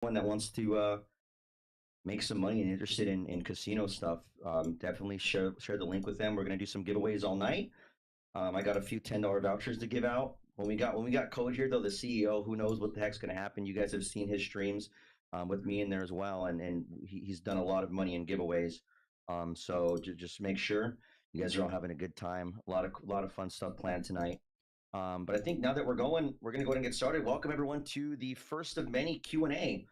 One that wants to make some money and interested in casino stuff, definitely share the link with them. We're gonna do some giveaways all night. I got a few $10 vouchers to give out. When we got Code here though, the CEO, who knows what the heck's gonna happen? You guys have seen his streams with me in there as well, and he's done a lot of money in giveaways. So just make sure you guys are all having a good time. A lot of fun stuff planned tonight. But I think now that we're going to go ahead and get started. Welcome everyone to the first of many Q&A.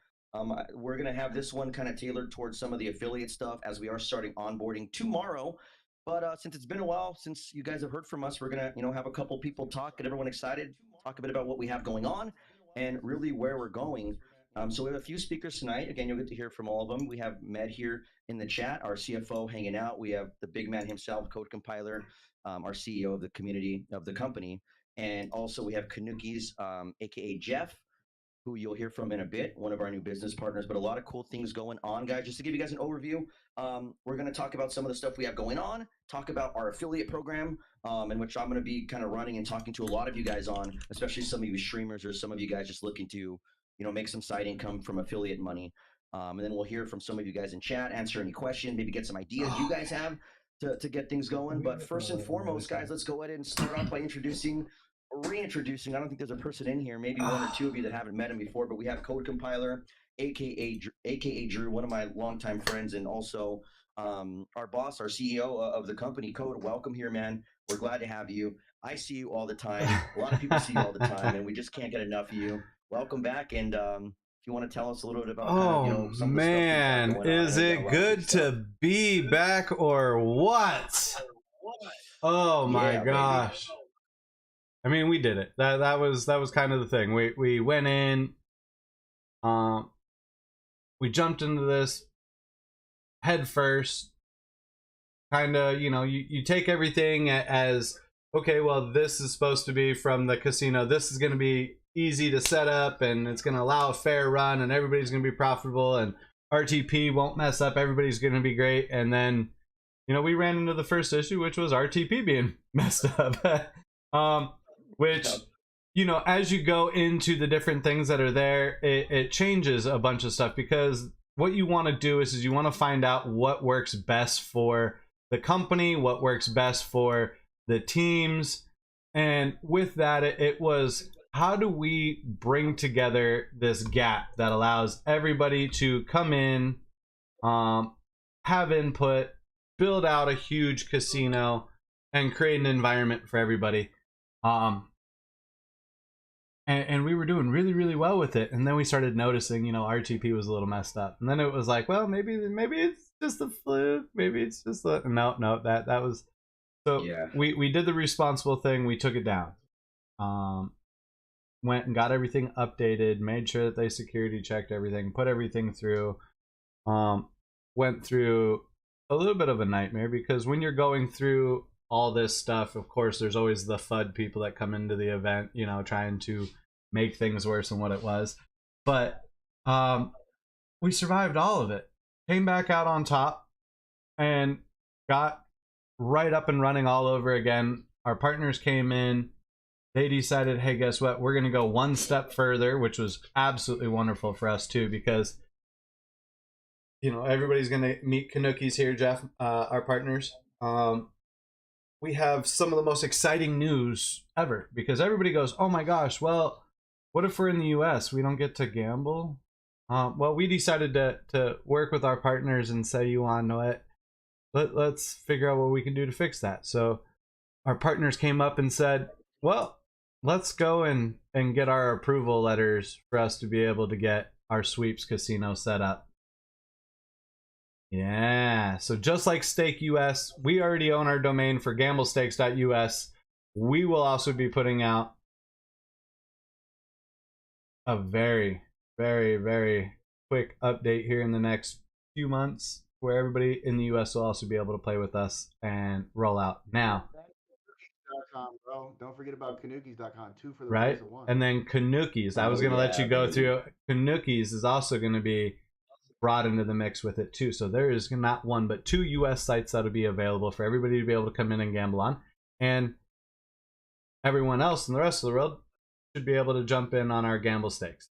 We're going to have this one kind of tailored towards some of the affiliate stuff as we are starting onboarding tomorrow. But since it's been a while since you guys have heard from us, we're going to have a couple people talk, get everyone excited, talk a bit about what we have going on and really where we're going. So we have a few speakers tonight. Again, you'll get to hear from all of them. We have Med here in the chat, our CFO hanging out. We have the big man himself, Code Compiler, our CEO of the community of the company. And also we have Kanukis, aka Jeff, who you'll hear from in a bit, one of our new business partners. But a lot of cool things going on, guys. Just to give you guys an overview, we're going to talk about some of the stuff we have going on, talk about our affiliate program, in which I'm going to be kind of running and talking to a lot of you guys on, especially some of you streamers or some of you guys just looking to, make some side income from affiliate money. And then we'll hear from some of you guys in chat, answer any questions, maybe get some ideas you guys have to get things going. But first and foremost, guys, let's go ahead and start off by reintroducing. I don't think there's a person in here, maybe one or two of you that haven't met him before, but we have Code Compiler, aka Drew, one of my longtime friends, and also our boss, our CEO of the company. Code, welcome here, man. We're glad to have you. I see you all the time. A lot of people see you all the time, and we just can't get enough of you. Welcome back, and if you want to tell us a little bit about some of the stuff man, going on. is it good to be back or what? Oh my gosh. Baby. I mean, we did it. That was kind of the thing. We went in, we jumped into this head first. Kind of, you take everything as, okay, well, this is supposed to be from the casino. This is going to be easy to set up, and it's going to allow a fair run, and everybody's going to be profitable, and RTP won't mess up. Everybody's going to be great. And then, we ran into the first issue, which was RTP being messed up. Which, as you go into the different things that are there, it changes a bunch of stuff, because what you want to do is you want to find out what works best for the company, what works best for the teams. And with that, it was, how do we bring together this gap that allows everybody to come in, have input, build out a huge casino, and create an environment for everybody. And we were doing really, really well with it. And then we started noticing, RTP was a little messed up. And then it was like, well, maybe it's just a fluke. Maybe it's just a... No, that was... So yeah. We did the responsible thing. We took it down. Went and got everything updated, made sure that they security checked everything, put everything through. Went through a little bit of a nightmare, because when you're going through all this stuff, of course, there's always the FUD people that come into the event, trying to make things worse than what it was. But we survived all of it, came back out on top, and got right up and running all over again. Our partners came in. They decided, hey, guess what? We're going to go one step further, which was absolutely wonderful for us too, because everybody's going to meet Kanukis here, Jeff, our partners. We have some of the most exciting news ever, because everybody goes, oh my gosh, well, what if we're in the US? We don't get to gamble? Well, we decided to work with our partners and say, you want to know it? Let's figure out what we can do to fix that. So our partners came up and said, well, let's go and get our approval letters for us to be able to get our sweeps casino set up. Yeah, so just like Stake US, we already own our domain for gamblestakes.us. We will also be putting out a very, very, very quick update here in the next few months, where everybody in the US will also be able to play with us and roll out. Now, bro. Don't forget about Kanukis.com too, for the right? price of one. And then Kanukis, I was going to let you go through. Kanukis is also going to be brought into the mix with it too. So there is not one but two US sites that'll be available for everybody to be able to come in and gamble on, and everyone else in the rest of the world should be able to jump in on our Gamblestakes.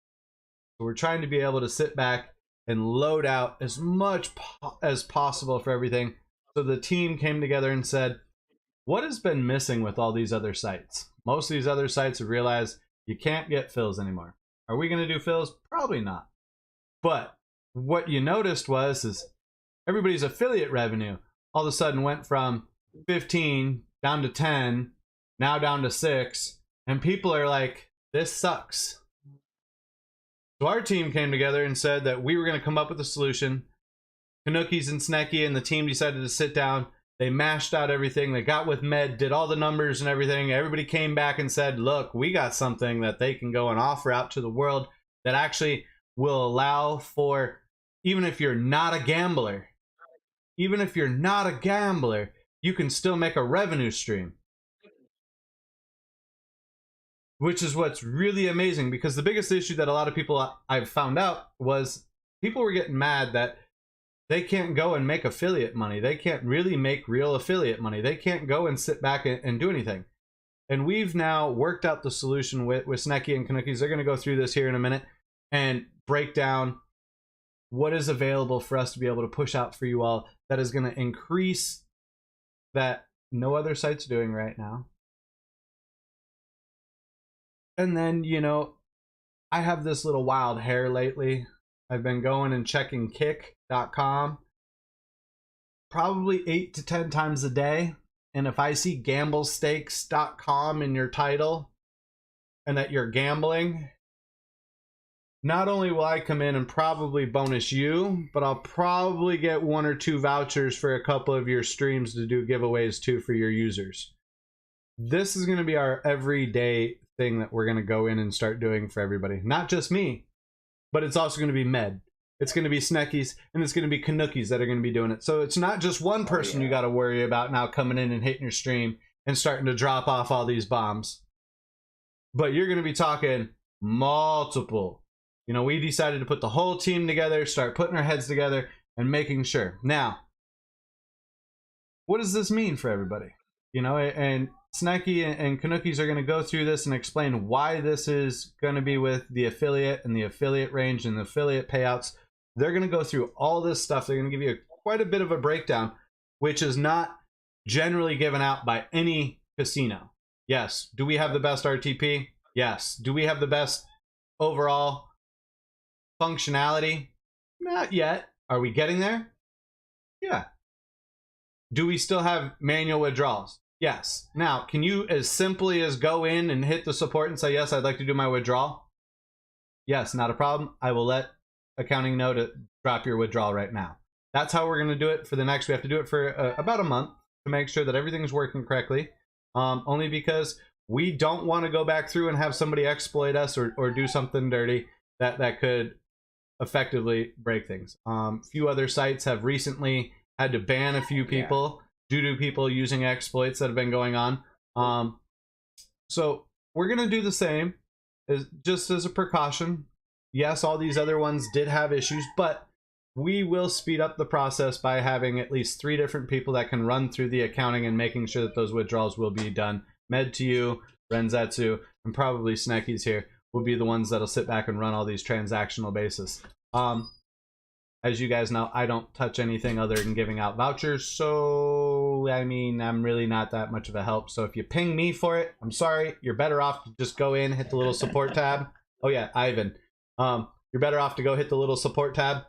So we're trying to be able to sit back and load out as much as possible for everything. So the team came together and said, what has been missing with all these other sites? Most of these other sites have realized you can't get fills anymore. Are we going to do fills? Probably not. But what you noticed is everybody's affiliate revenue all of a sudden went from 15 down to 10, now down to 6, and people are like, this sucks. So our team came together and said that we were going to come up with a solution. Kanookies and Snecky and the team decided to sit down. They mashed out everything. They got with Med, did all the numbers and everything. Everybody came back and said, look, we got something that they can go and offer out to the world that actually will allow for, even if you're not a gambler, you can still make a revenue stream. Which is what's really amazing, because the biggest issue that a lot of people I've found out was people were getting mad that they can't go and make affiliate money. They can't really make real affiliate money. They can't go and sit back and do anything. And we've now worked out the solution with Snecky and Kanookies. They're going to go through this here in a minute and break down what is available for us to be able to push out for you all that is going to increase that no other site's doing right now. And then, you know, I have this little wild hair lately. I've been going and checking kick.com probably 8 to 10 times a day. And if I see gamblestakes.com in your title and that you're gambling, not only will I come in and probably bonus you, but I'll probably get 1 or 2 vouchers for a couple of your streams to do giveaways too for your users. This is going to be our everyday thing that we're going to go in and start doing for everybody. Not just me, but it's also going to be Med. It's going to be Sneckies, and it's going to be Kanookies that are going to be doing it. So it's not just one person you got to worry about now coming in and hitting your stream and starting to drop off all these bombs. But you're going to be talking multiple. You know, we decided to put the whole team together, start putting our heads together and making sure. Now, what does this mean for everybody? You know, and Snecky and Kanookies are going to go through this and explain why this is going to be with the affiliate and the affiliate range and the affiliate payouts. They're going to go through all this stuff. They're going to give you quite a bit of a breakdown, which is not generally given out by any casino. Yes. Do we have the best RTP? Yes. Do we have the best overall functionality? Not yet. Are we getting there? Yeah. Do we still have manual withdrawals? Yes. Now, can you as simply as go in and hit the support and say, yes, I'd like to do my withdrawal? Yes, not a problem. I will let accounting know to drop your withdrawal right now. That's how we're going to do it for the next. We have to do it for about a month to make sure that everything's working correctly. Only because we don't want to go back through and have somebody exploit us or do something dirty that could effectively break things. Few other sites have recently had to ban a few people due to people using exploits that have been going on. So we're going to do the same just as a precaution. Yes, all these other ones did have issues, but we will speed up the process by having at least 3 different people that can run through the accounting and making sure that those withdrawals will be done. Med to you, Renzetsu, and probably Sneckies here will be the ones that'll sit back and run all these transactional basis. As you guys know, I don't touch anything other than giving out vouchers, so I mean, I'm really not that much of a help. So if you ping me for it, I'm sorry. You're better off to just go in, hit the little support tab. Oh yeah, Ivan. You're better off to go hit the little support tab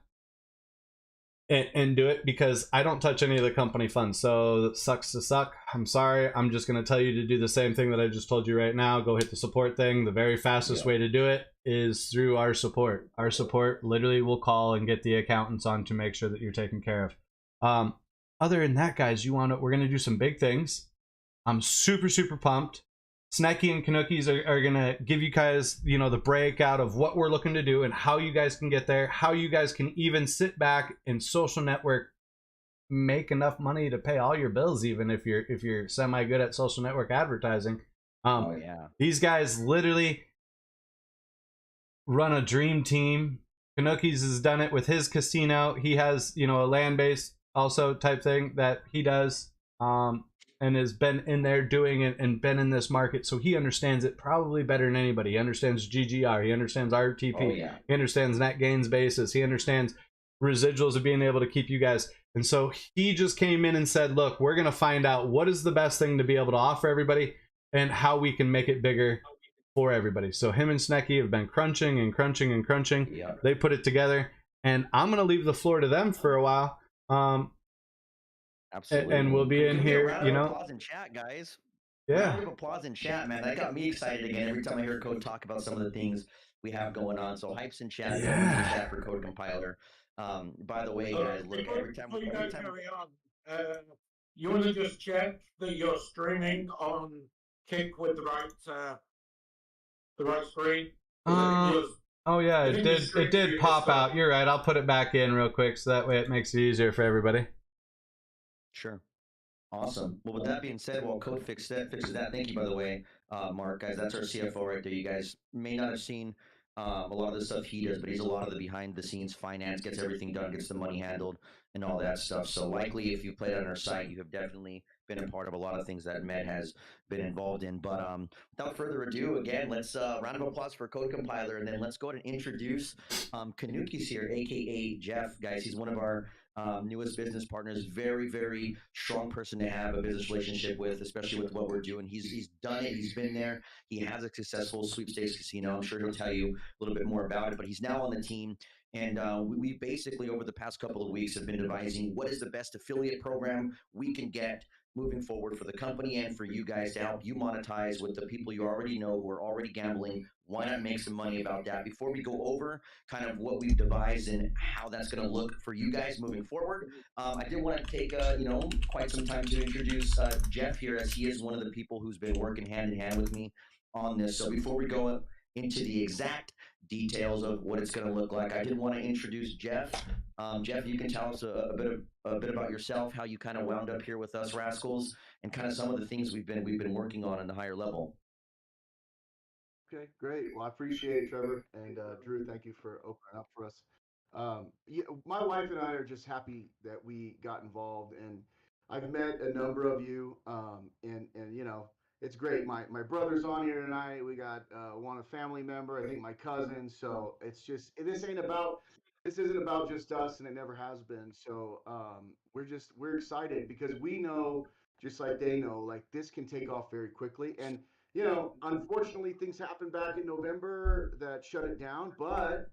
and do it, because I don't touch any of the company funds. So it sucks to suck. I'm sorry. I'm just going to tell you to do the same thing that I just told you right now. Go hit the support thing. The very fastest way to do it is through our support. Our support literally will call and get the accountants on to make sure that you're taken care of. Other than that, guys, we're going to do some big things. I'm super, super pumped. Snecky and Kanookies are going to give you guys, you know, the breakout of what we're looking to do and how you guys can get there, how you guys can even sit back in social network, make enough money to pay all your bills, even if you're semi good at social network advertising. These guys literally run a dream team. Kanookies has done it with his casino. He has, you know, a land base also type thing that he does. and has been in there doing it and been in this market, so he understands it probably better than anybody. He understands GGR, he understands RTP, Oh, yeah. he understands net gains basis, he understands residuals of being able to keep you guys. And so he just came in and said, look, we're going to find out what is the best thing to be able to offer everybody and how we can make it bigger for everybody. So him and Snecky have been crunching and crunching and crunching. Yep. They put it together, and I'm going to leave the floor to them for a while. Absolutely. And we'll be in Give me a here, round you of know. applause in chat, guys. Yeah. Round of applause in chat, man. That got me excited again every time I hear Code talk about some of the things we have going on. So hypes in chat, Yeah. in chat for Code Compiler. By the way, guys, look, every time carry on, you want to just check that you're streaming on Kick with the right screen? Oh yeah, it did pop out. You're right. I'll put it back in real quick so that way it makes it easier for everybody. Sure. Awesome. Well, with that being said, while Code fixes that, thank you, by the way, Mark, guys. That's our CFO right there. You guys may not have seen a lot of the stuff he does, but he's a lot of the behind-the-scenes finance, gets everything done, gets the money handled, and all that stuff. So likely, if you played on our site, you have definitely been a part of a lot of things that Med has been involved in. But without further ado, again, let's round of applause for Code Compiler, and then let's go ahead and introduce Kanuki's here, aka Jeff, guys. He's one of our newest business partners. Very, very strong person to have a business relationship with, especially with what we're doing. He's done it. He's been there. He has a successful sweepstakes casino. I'm sure he'll tell you a little bit more about it, but he's now on the team. And we basically, over the past couple of weeks, have been advising what is the best affiliate program we can get moving forward for the company and for you guys to help you monetize with the people you already know who are already gambling. Why not make some money about that? Before we go over kind of what we've devised and how that's going to look for you guys moving forward, I did want to take quite some time to introduce Jeff here, as he is one of the people who's been working hand in hand with me on this. So before we go into the exact details of what it's going to look like, I did want to introduce Jeff. Jeff, you can tell us a bit about yourself, how you kind of wound up here with us Rascals, and kind of some of the things we've been working on the higher level. Okay, great. Well, I appreciate it, Trevor. And Drew, thank you for opening up for us. My wife and I are just happy that we got involved, and I've met a number of you, and it's great. My brother's on here tonight. We got a family member, I think my cousin. So it's just this isn't about just us, and it never has been. So we're excited because we know, just like they know, like this can take off very quickly. And unfortunately, things happened back in November that shut it down, but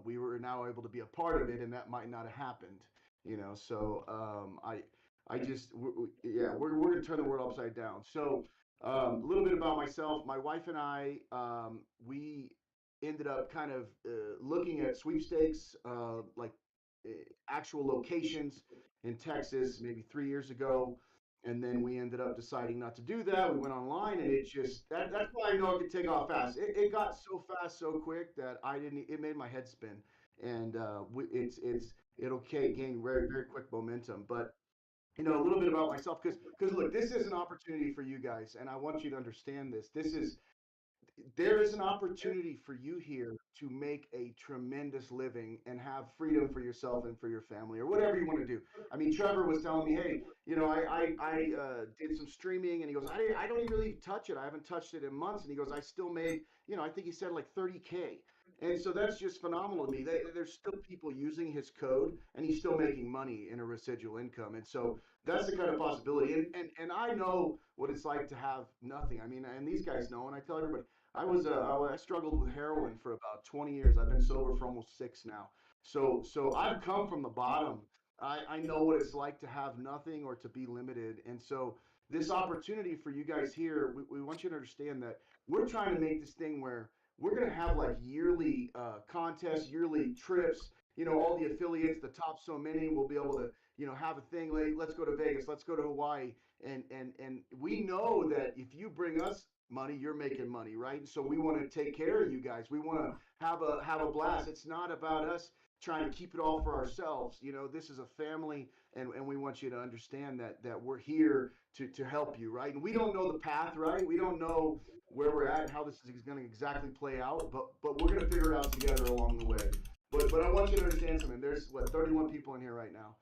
we were now able to be a part of it, and that might not have happened. So we're gonna turn the world upside down. So a little bit about myself. My wife and I, we ended up kind of looking at sweepstakes, actual locations in Texas, maybe 3 years ago. And then we ended up deciding not to do that. We went online, and it just that's why I know it could take off fast. It got so fast, so quick that it made my head spin. And it'll gain very, very quick momentum. But a little bit about myself, because look, this is an opportunity for you guys, and I want you to understand this. There is an opportunity for you here to make a tremendous living and have freedom for yourself and for your family, or whatever you want to do. I mean, Trevor was telling me, hey, I did some streaming, and he goes, I don't even really touch it. I haven't touched it in months. And he goes, I still made, I think he said like 30K. And so that's just phenomenal to me. There's still people using his code, and he's still making money in a residual income. And so that's the kind of possibility. And I know what it's like to have nothing. I mean, and these guys know, and I tell everybody, I struggled with heroin for about 20 years. I've been sober for almost 6 now. So I've come from the bottom. I know what it's like to have nothing or to be limited. And so this opportunity for you guys here, we want you to understand that we're trying to make this thing where we're going to have like yearly contests, yearly trips. All the affiliates, the top so many, will be able to, have a thing like, let's go to Vegas, let's go to Hawaii. And we know that if you bring us money, you're making money, right? So we want to take care of you guys. We want to have a blast. It's not about us trying to keep it all for ourselves. This is a family, and we want you to understand that we're here to help you, right? And we don't know the path, right? We don't know where we're at and how this is going to exactly play out, but we're going to figure it out together along the way. But I want you to understand something. There's 31 people in here right now.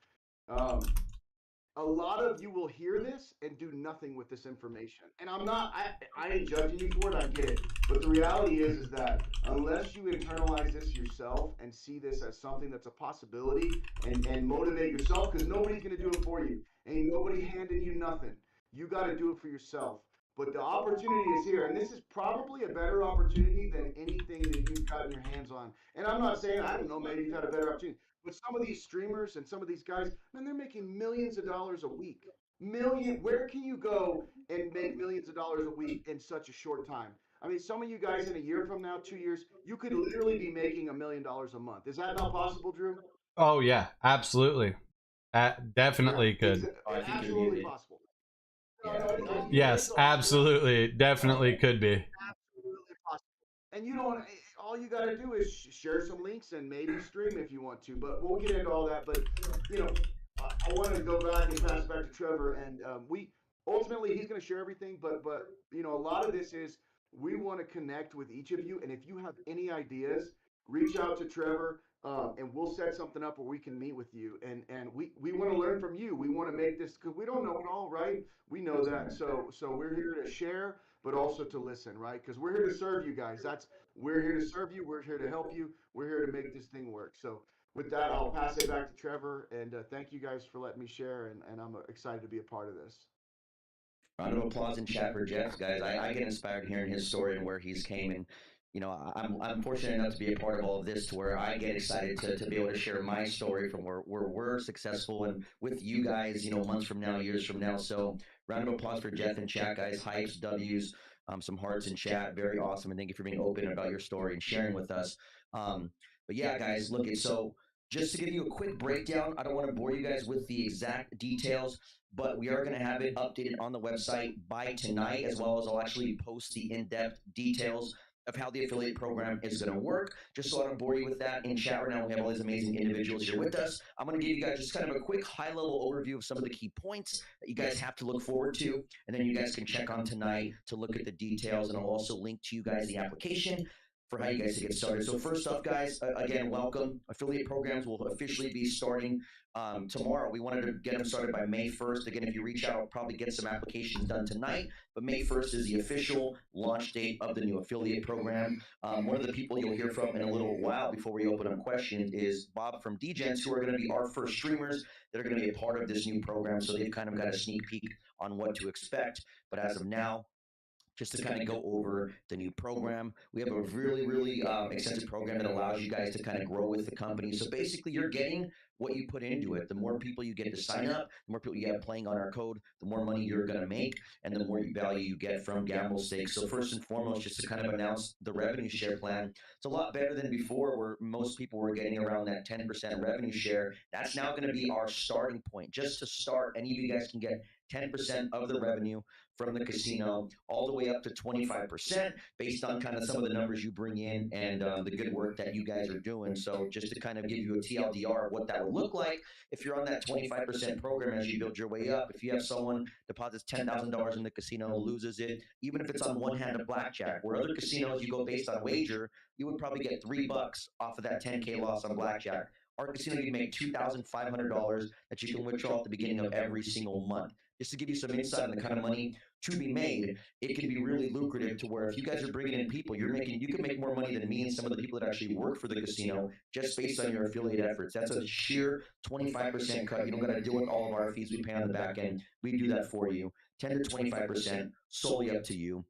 a lot of you will hear this and do nothing with this information. And I ain't judging you for it, I get it. But the reality is that unless you internalize this yourself and see this as something that's a possibility and motivate yourself, because nobody's going to do it for you. Ain't nobody handing you nothing. You got to do it for yourself. But the opportunity is here, and this is probably a better opportunity than anything that you've gotten your hands on. And I'm not saying, I don't know, maybe you've had a better opportunity. But some of these streamers and some of these guys, man, they're making millions of dollars a week. Where can you go and make millions of dollars a week in such a short time? I mean, some of you guys in a year from now, 2 years, you could literally be making $1 million a month. Is that not possible, Drew? Oh yeah, absolutely. Definitely could. It's absolutely possible. Yes, absolutely. Definitely could be. Absolutely possible. And you don't. All you got to do is share some links and maybe stream if you want to. But we'll get into all that. But you know, I want to go back and pass it back to Trevor. And we ultimately he's going to share everything. But you know, a lot of this is we want to connect with each of you. And if you have any ideas, reach out to Trevor. And we'll set something up where we can meet with you, and we want to learn from you. We want to make this because we don't know it all, right? We know that, so we're here to share, but also to listen, right? Because we're here to serve you guys. We're here to serve you. We're here to help you. We're here to make this thing work. So with that, I'll pass it back to Trevor, and thank you guys for letting me share, and I'm excited to be a part of this. Round of applause in chat for Jeff, guys. I get inspired hearing his story and where he's came, and you know, I'm fortunate enough to be a part of all of this, to where I get excited to be able to share my story from where we're successful, and with you guys, you know, months from now, years from now. So round of applause for Jeff in chat, guys. Hypes, W's, some hearts in chat. Very awesome, and thank you for being open about your story and sharing with us. But yeah, guys, look, so just to give you a quick breakdown, I don't want to bore you guys with the exact details, but we are going to have it updated on the website by tonight, as well as I'll actually post the in-depth details of how the affiliate program is going to work. Just so I don't bore you with that, in chat right now we have all these amazing individuals here with us. I'm going to give you guys just kind of a quick high-level overview of some of the key points that you guys have to look forward to, and then you guys can check on tonight to look at the details, and I'll also link to you guys the application for how you guys to get started. So first off, guys, again, welcome. Affiliate programs will officially be starting tomorrow. We wanted to get them started by May 1st. Again, if you reach out, I'll probably get some applications done tonight, but May 1st is the official launch date of the new affiliate program. One of the people you'll hear from in a little while before we open up questions is Bob from DGens, who are going to be our first streamers that are going to be a part of this new program. So they've kind of got a sneak peek on what to expect. But as of now, just to kind of go over the new program, we have a really extensive program that allows you guys to kind of grow with the company. So basically, you're getting what you put into it. The more people you get to sign up, the more people you have playing on our code, the more money you're going to make, and the more value you get from Gamblestakes. So first and foremost, just to kind of announce the revenue share plan, it's a lot better than before, where most people were getting around that 10% revenue share. That's now going to be our starting point. Just to start, any of you guys can get 10% of the revenue from the casino, all the way up to 25%, based on kind of some of the numbers you bring in and the good work that you guys are doing. So just to kind of give you a TLDR of what that would look like if you're on that 25% program as you build your way up. If you have someone deposits $10,000 in the casino, loses it, even if it's on one hand of blackjack, where other casinos you go based on wager, you would probably get $3 off of that 10K loss on blackjack. Our casino, you make $2,500 that you can withdraw at the beginning of every single month. Just to give you some insight on the kind of money to be made, it can be really lucrative, to where if you guys are bringing in people, you can make more money than me and some of the people that actually work for the casino just based on your affiliate efforts. That's a sheer 25% cut. You don't got to deal with all of our fees we pay on the back end. We do that for you. 10 to 25%, solely up to you.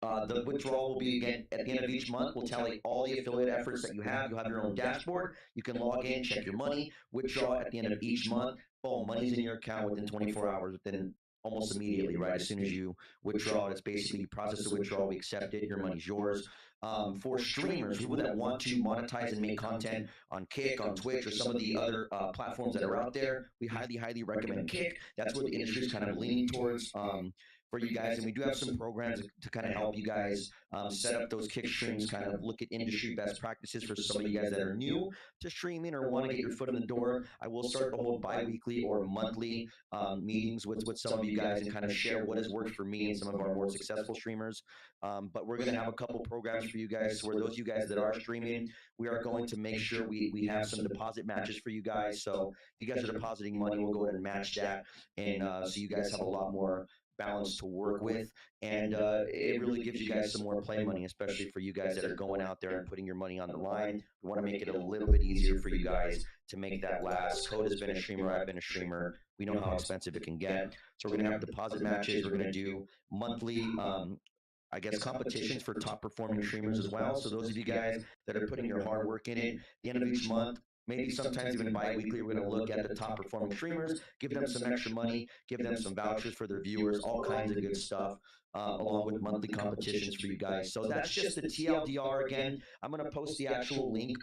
The withdrawal will be, again, at the end of each month. We'll tally all the affiliate efforts that you have. You'll have your own dashboard. You can log in, check your money, withdraw at the end of each month. Boom, money's in your account within 24 hours, within almost immediately, right? As soon as you withdraw, it's basically you process the withdrawal, we accept it, your money's yours. For streamers, people that want to monetize and make content on Kick, on Twitch, or some of the other platforms that are out there, we highly recommend Kick. That's what the industry is kind of leaning towards. for you guys, and we do have some programs to kind of help you guys set up those kick streams, kind of look at industry best practices for some of you guys that are new to streaming or want to get your foot in the door. I will start to hold bi-weekly or monthly meetings with some of you guys and kind of share what has worked for me and some of our more successful streamers. But we're going to have a couple programs for you guys where those of you guys that are streaming, we are going to make sure we have some deposit matches for you guys. So if you guys are depositing money, we'll go ahead and match that, and so you guys have a lot more balance to work with, and it really gives you guys some more play money, especially for you guys that are going out there and putting your money on the line. We want to make it a little bit easier for you guys to make that last. Code has been a streamer, I've been a streamer, we know how expensive it can get. So we're going to have deposit matches, we're going to do monthly I guess competitions for top performing streamers as well. So those of you guys that are putting your hard work in it, the end of each month, maybe sometimes even bi-weekly, we're going to look at the top performing streamers, give them some extra money, give them some vouchers for their viewers, all kinds of good stuff, along with monthly competitions for you guys. So that's just the TLDR. Again, I'm going to post the actual link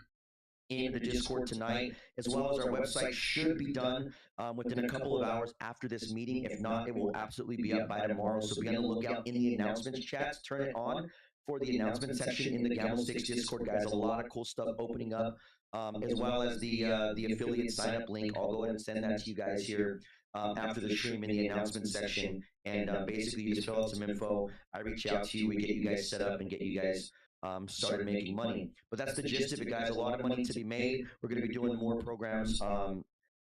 in the Discord tonight, as well as our website should be done within a couple of hours after this meeting. If not, it will absolutely be up by tomorrow. So be on the lookout in the announcements chats. Turn it on for the announcement section in the Gamblestakes Discord, guys. A lot of cool stuff opening up, as well as the affiliate sign up link. I'll go ahead and send that to you guys here after the stream in the announcement section. And basically, you just fill out some info. I reach out to you. We get you guys set up and get you guys started making money. But that's the gist of it, guys. A lot of money to be made. We're going to be doing more programs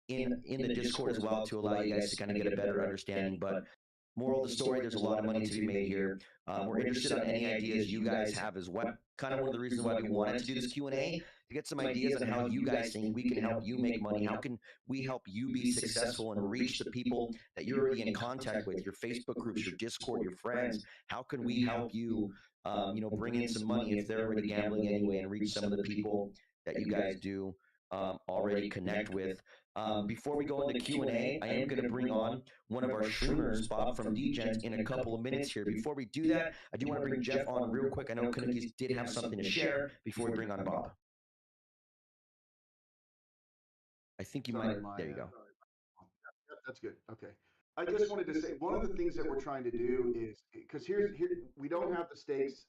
in the Discord as well to allow you guys to kind of get a better understanding. But moral of the story, there's a lot of money to be made here. We're interested on any ideas you guys have as well. Kind of one of the reasons why we wanted to do this Q&A, to get some ideas on how you guys think we can help you make money. How can we help you be successful and reach the people that you're already in contact with, your Facebook groups, your Discord, your friends? How can we help you bring in some money if they're already gambling anyway, and reach some of the people that you guys do already connect with. Before we go into Q&A, I am going to bring on one of our streamers, Bob from DGens, in a couple of minutes here. Before we do that, I do want to bring Jeff on real quick. I know Kanukis did have something to share before we bring on Bob. I think you might. There you go. That's good. Okay. I just wanted to say one of the things that we're trying to do is because here we don't have the stakes,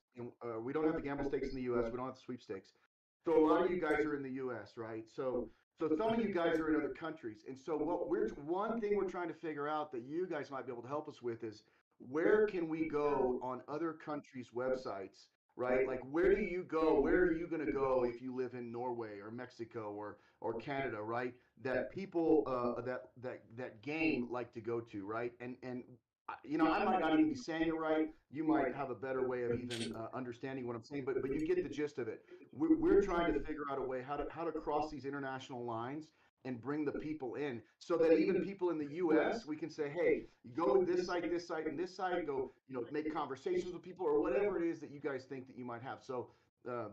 we don't have the gamble stakes in the U.S. We don't have the sweepstakes. So a lot of you guys are in the U.S., right? So some of you guys are in other countries, and so one thing we're trying to figure out that you guys might be able to help us with is where can we go on other countries' websites, right? Like where do you go? Where are you going to go if you live in Norway or Mexico or Canada, right? That people that game like to go to, right? And I might not even be saying it right. You might have a better way of even understanding what I'm saying, but you get the gist of it. We're trying to figure out a way how to cross these international lines and bring the people in, so that even people in the U.S. we can say, hey, you go to this site, and this site. Go, make conversations with people or whatever it is that you guys think that you might have. So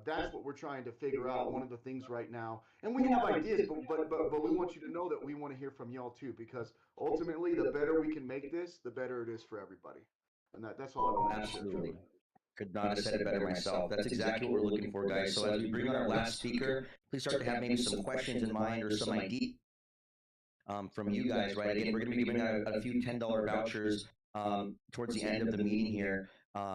that's what we're trying to figure out. One of the things right now, and we have ideas, but we want you to know that we want to hear from y'all too, because ultimately, the better we can make this, the better it is for everybody. And that's all I want to say. Absolutely. Could not have said it better myself. That's exactly what we're looking for, guys. So as we bring on our last speaker, please start to have maybe some questions in mind or some ideas from you guys, right? Again, we're going to be giving out a few $10 vouchers towards the end of the meeting here.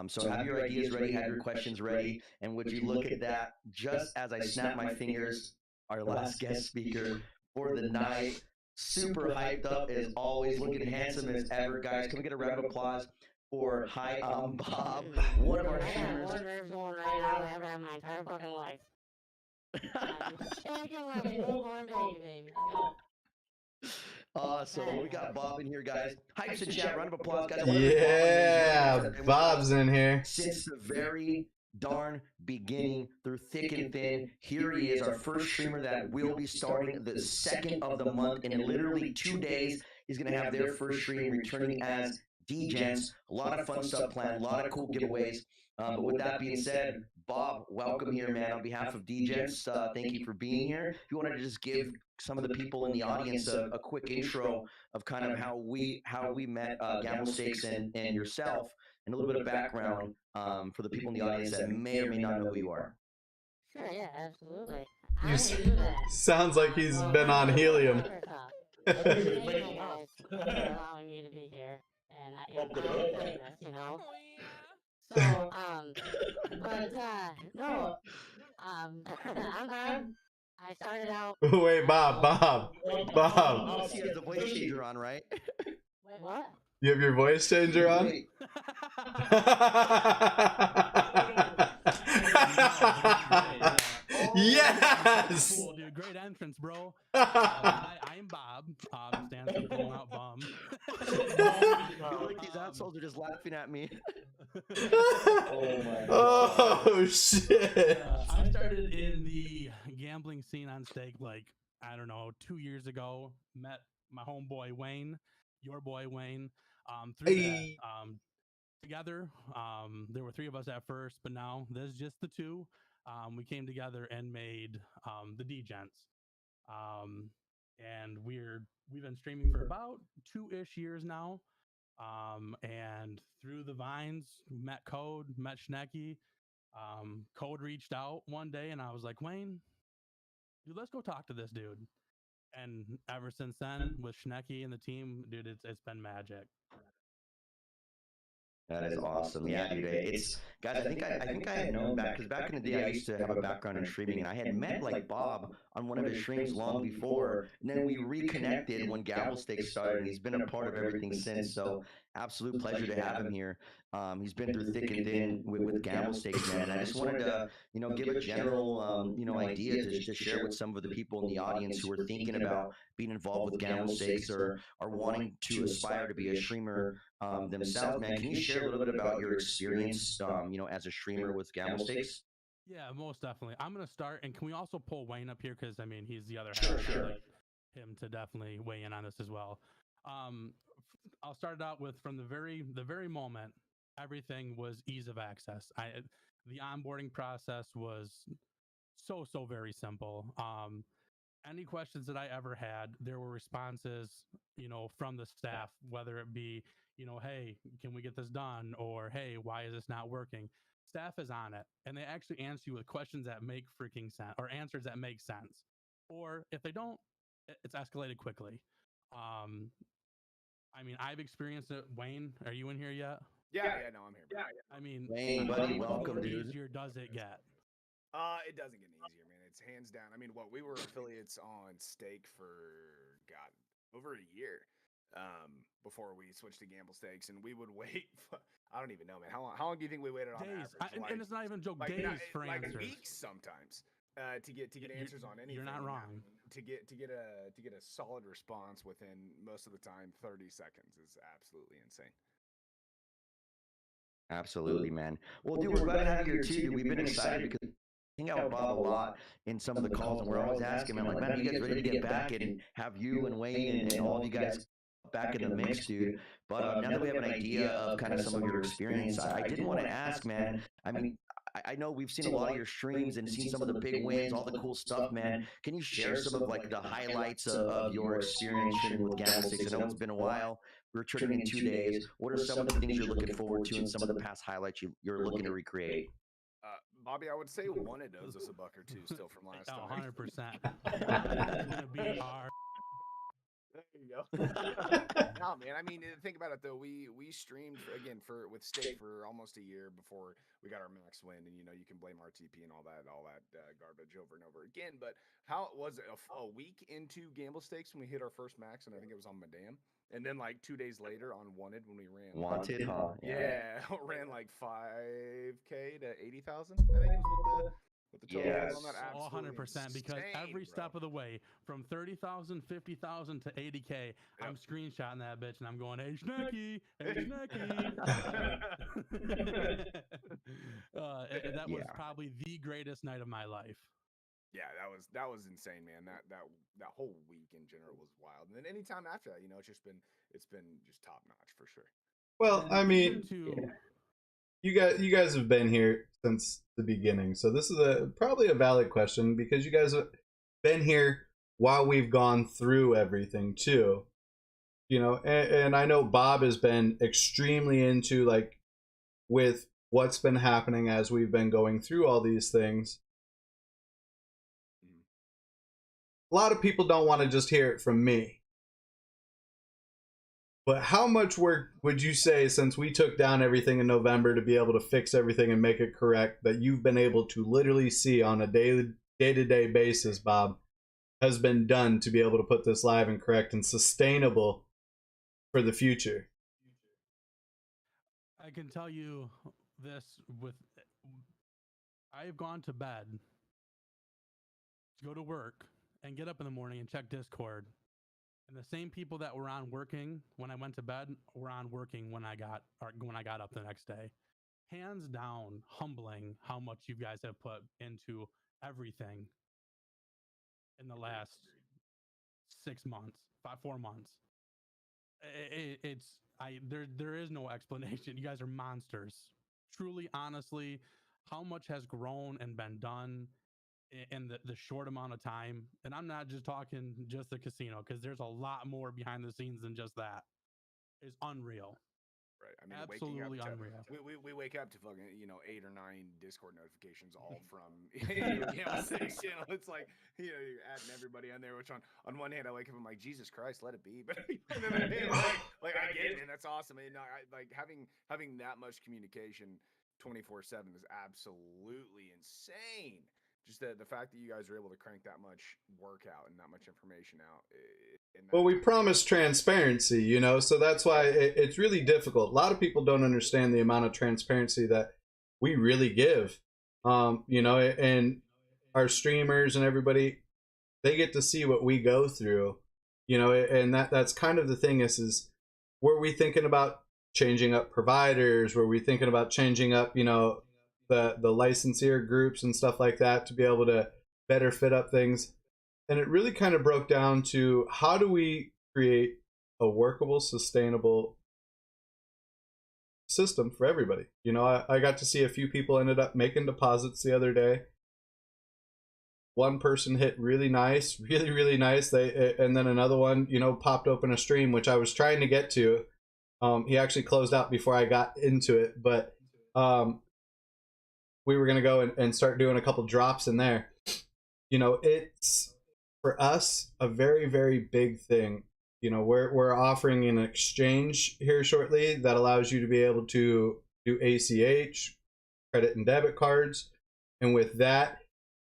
So have your ideas ready, have your questions ready, and would you look at that, just as I snap my fingers, our last guest speaker for the night, super hyped up as always, looking handsome as ever. Guys, can we get a round of applause for Hi, I'm Bob, one of our streamers. Awesome. We got Bob in here, guys. Hypes in chat. Round of applause, guys. Yeah, Bob's in here. Since the very darn beginning, through thick and thin, here he is, our first streamer that will be starting the 2nd of the month. In literally 2 days, he's going to have their first stream returning as DGens. A lot of fun stuff planned, a lot of cool giveaways. But with that being said, Bob, welcome here, man. On behalf of DGens, thank you for being here. If you wanted to just give some of the people in the audience a quick intro of kind of how we met Gamblestakes and yourself, and a little bit of background for the people in the audience that may or may not know who you are. Sure, yeah, absolutely. Sounds like he's been on helium. Thank you guys for allowing me to be here. Pump it I'm up. famous, you know. Oh yeah. So, but no, I'm Bob. I started out. Wait, Bob, Oh, she has the voice changer on, right? What? You have your voice changer on? Wait, Yes! Cool, dude. Great entrance, bro. I'm Bob. Stands for blown out bum. I feel like these assholes are just laughing at me. Oh my Oh shit! I started in the gambling scene on stake like, I don't know, 2 years ago. Met my homeboy Wayne, your boy Wayne. Through Hey. that, together. There were 3 of us at first, but now there's just the 2. We came together and made the D-Gents. And we've been streaming for about 2-ish years now. And through the vines, met Code, met Schnecky. Code reached out one day, and I was like, Wayne, dude, let's go talk to this dude. And ever since then, with Schnecky and the team, dude, it's been magic. That is awesome. Yeah, dude. It's guys. I think I had known back because back in the day I used to have a background in streaming, and I had met like Bob on one of his streams long before. And then we reconnected when Gamblestakes started, and he's been a part of everything since. So absolute pleasure to have him here. He's been through thick and thin with Gamblestakes, man. And I just wanted to, give a general, idea to share with some of the people in the audience who are thinking about being involved with Gamblestakes or are wanting to aspire to be a streamer themselves, man. Can you share a little bit about your experience, as a streamer with Gamblestakes? Yeah, most definitely. I'm gonna start, and can we also pull Wayne up here because I mean he's the other Sure, half. sure. I'd like him to definitely weigh in on this as well. I'll start it out with from the very moment everything was ease of access. The onboarding process was so very simple. Any questions that I ever had, there were responses, from the staff, whether it be, hey, can we get this done? Or, hey, why is this not working? Staff is on it, and they actually answer you with questions that make freaking sense or answers that make sense. Or if they don't, it's escalated quickly. I mean, I've experienced it. Wayne, are you in here yet? Yeah, no, I'm here. Bro. I mean, Wayne, buddy, welcome, how dude. easier does it get? It doesn't get any easier, man. It's hands down. I mean, we were affiliates on Stake for over a year before we switched to Gamblestakes, and we would wait. I don't even know, man. How long do you think we waited on Days, average? and it's not even a joke. Like, Days for like answers. weeks sometimes to get answers on anything. You're not wrong. To get a solid response within most of the time 30 seconds is absolutely insane. Absolutely, man. Well, dude, we're glad to have you here too, dude. We've been excited because hang out with Bob a lot in some of the calls, and we're always asking him, like, man, are you guys ready to get back and have you and Wayne and all of you guys back in the mix, dude? But now that we have an idea of kind of some of your experience, I did want to ask, man. I mean, I know we've seen a lot of your streams and seen some of the big wins, all the cool stuff, man. Can you share some of like the highlights of your experience streaming with Gamblestakes? I know it's been a while. We're turning in 2 days. What are some of the things you're looking forward to and some of the past highlights you're looking to recreate? Bobby, I would say one it owes us a buck or two still from last time. 100%. It's gonna be our. There you go. No, man. I mean, think about it though. We streamed with Stake for almost a year before we got our max win, and you can blame RTP and all that garbage over and over again. But how was it a week into Gamblestakes when we hit our first max, and I think it was on Madame, and then like 2 days later on Wanted when we ran Wanted, huh? Yeah, ran like 5K to 80,000. I think was what the total was on that. Absolutely 100%, because every step of the way, from 30,000, 50,000 to 80K, I'm screenshotting that bitch and I'm going, hey, Schnecky, hey, Schnecky. That was probably the greatest night of my life. Yeah, that was insane, man. That whole week in general was wild. And then anytime after that, it's been just top notch for sure. Well, I mean, you guys have been here since the beginning, so this is probably a valid question because you guys have been here while we've gone through everything too. And I know Bob has been extremely into like with what's been happening as we've been going through all these things. A lot of people don't want to just hear it from me. But how much work would you say, since we took down everything in November to be able to fix everything and make it correct, that you've been able to literally see on a day-to-day basis, Bob, has been done to be able to put this live and correct and sustainable for the future? I can tell you this with I've gone to bed to go to work and get up in the morning and check Discord. And the same people that were on working when I went to bed were on working when I got up the next day. Hands down, humbling how much you guys have put into everything in the last 6 months, 4 months. There is no explanation. You guys are monsters. Truly, honestly, how much has grown and been done in the short amount of time. And I'm not just talking just the casino, because there's a lot more behind the scenes than just that. It's unreal. Right. I mean, Absolutely waking up unreal. we wake up to fucking 8 or 9 Discord notifications, all from Gamblestakes channel. It's like you're adding everybody on there. Which on one hand, I wake up, I'm like, Jesus Christ, let it be. But on the other hand, like I get it, man. That's awesome. And I like having that much communication 24/7 is absolutely insane. Just the fact that you guys are able to crank that much work out and that much information out. Well, we promise transparency, you know, so that's why it's really difficult. A lot of people don't understand the amount of transparency that we really give, you know, and our streamers and everybody, they get to see what we go through, you know, and that's kind of the thing is were we thinking about changing up providers? Were we thinking about changing up, you know, the licensor groups and stuff like that to be able to better fit up things? And it really kind of broke down to, how do we create a workable, sustainable system for everybody? You know, I got to see a few people ended up making deposits the other day. One person hit really nice, really nice. And then another one, you know, popped open a stream, which I was trying to get to. He actually closed out before I got into it, but we were going to go and start doing a couple drops in there. You know, it's, for us, a very big thing. You know, we're offering an exchange here shortly that allows you to be able to do ACH, credit and debit cards. And with that,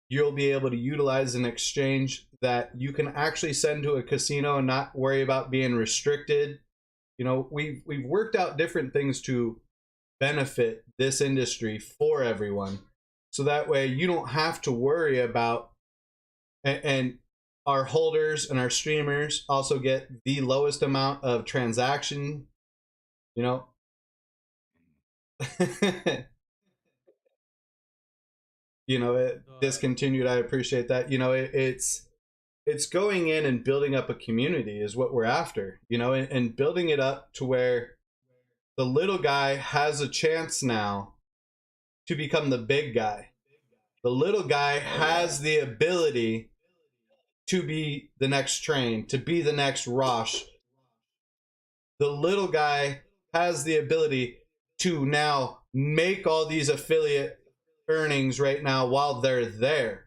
you'll be able to utilize an exchange that you can actually send to a casino and not worry about being restricted. You know, we've worked out different things to benefit this industry for everyone. So that way you don't have to worry about, and our holders and our streamers also get the lowest amount of transaction, you know. You know, it discontinued. I appreciate that. You know, it's going in and building up a community is what we're after, you know, and building it up to where the little guy has a chance now to become the big guy. The little guy has the ability to be the next Train, to be the next Rosh. The little guy has the ability to now make all these affiliate earnings right now while they're there.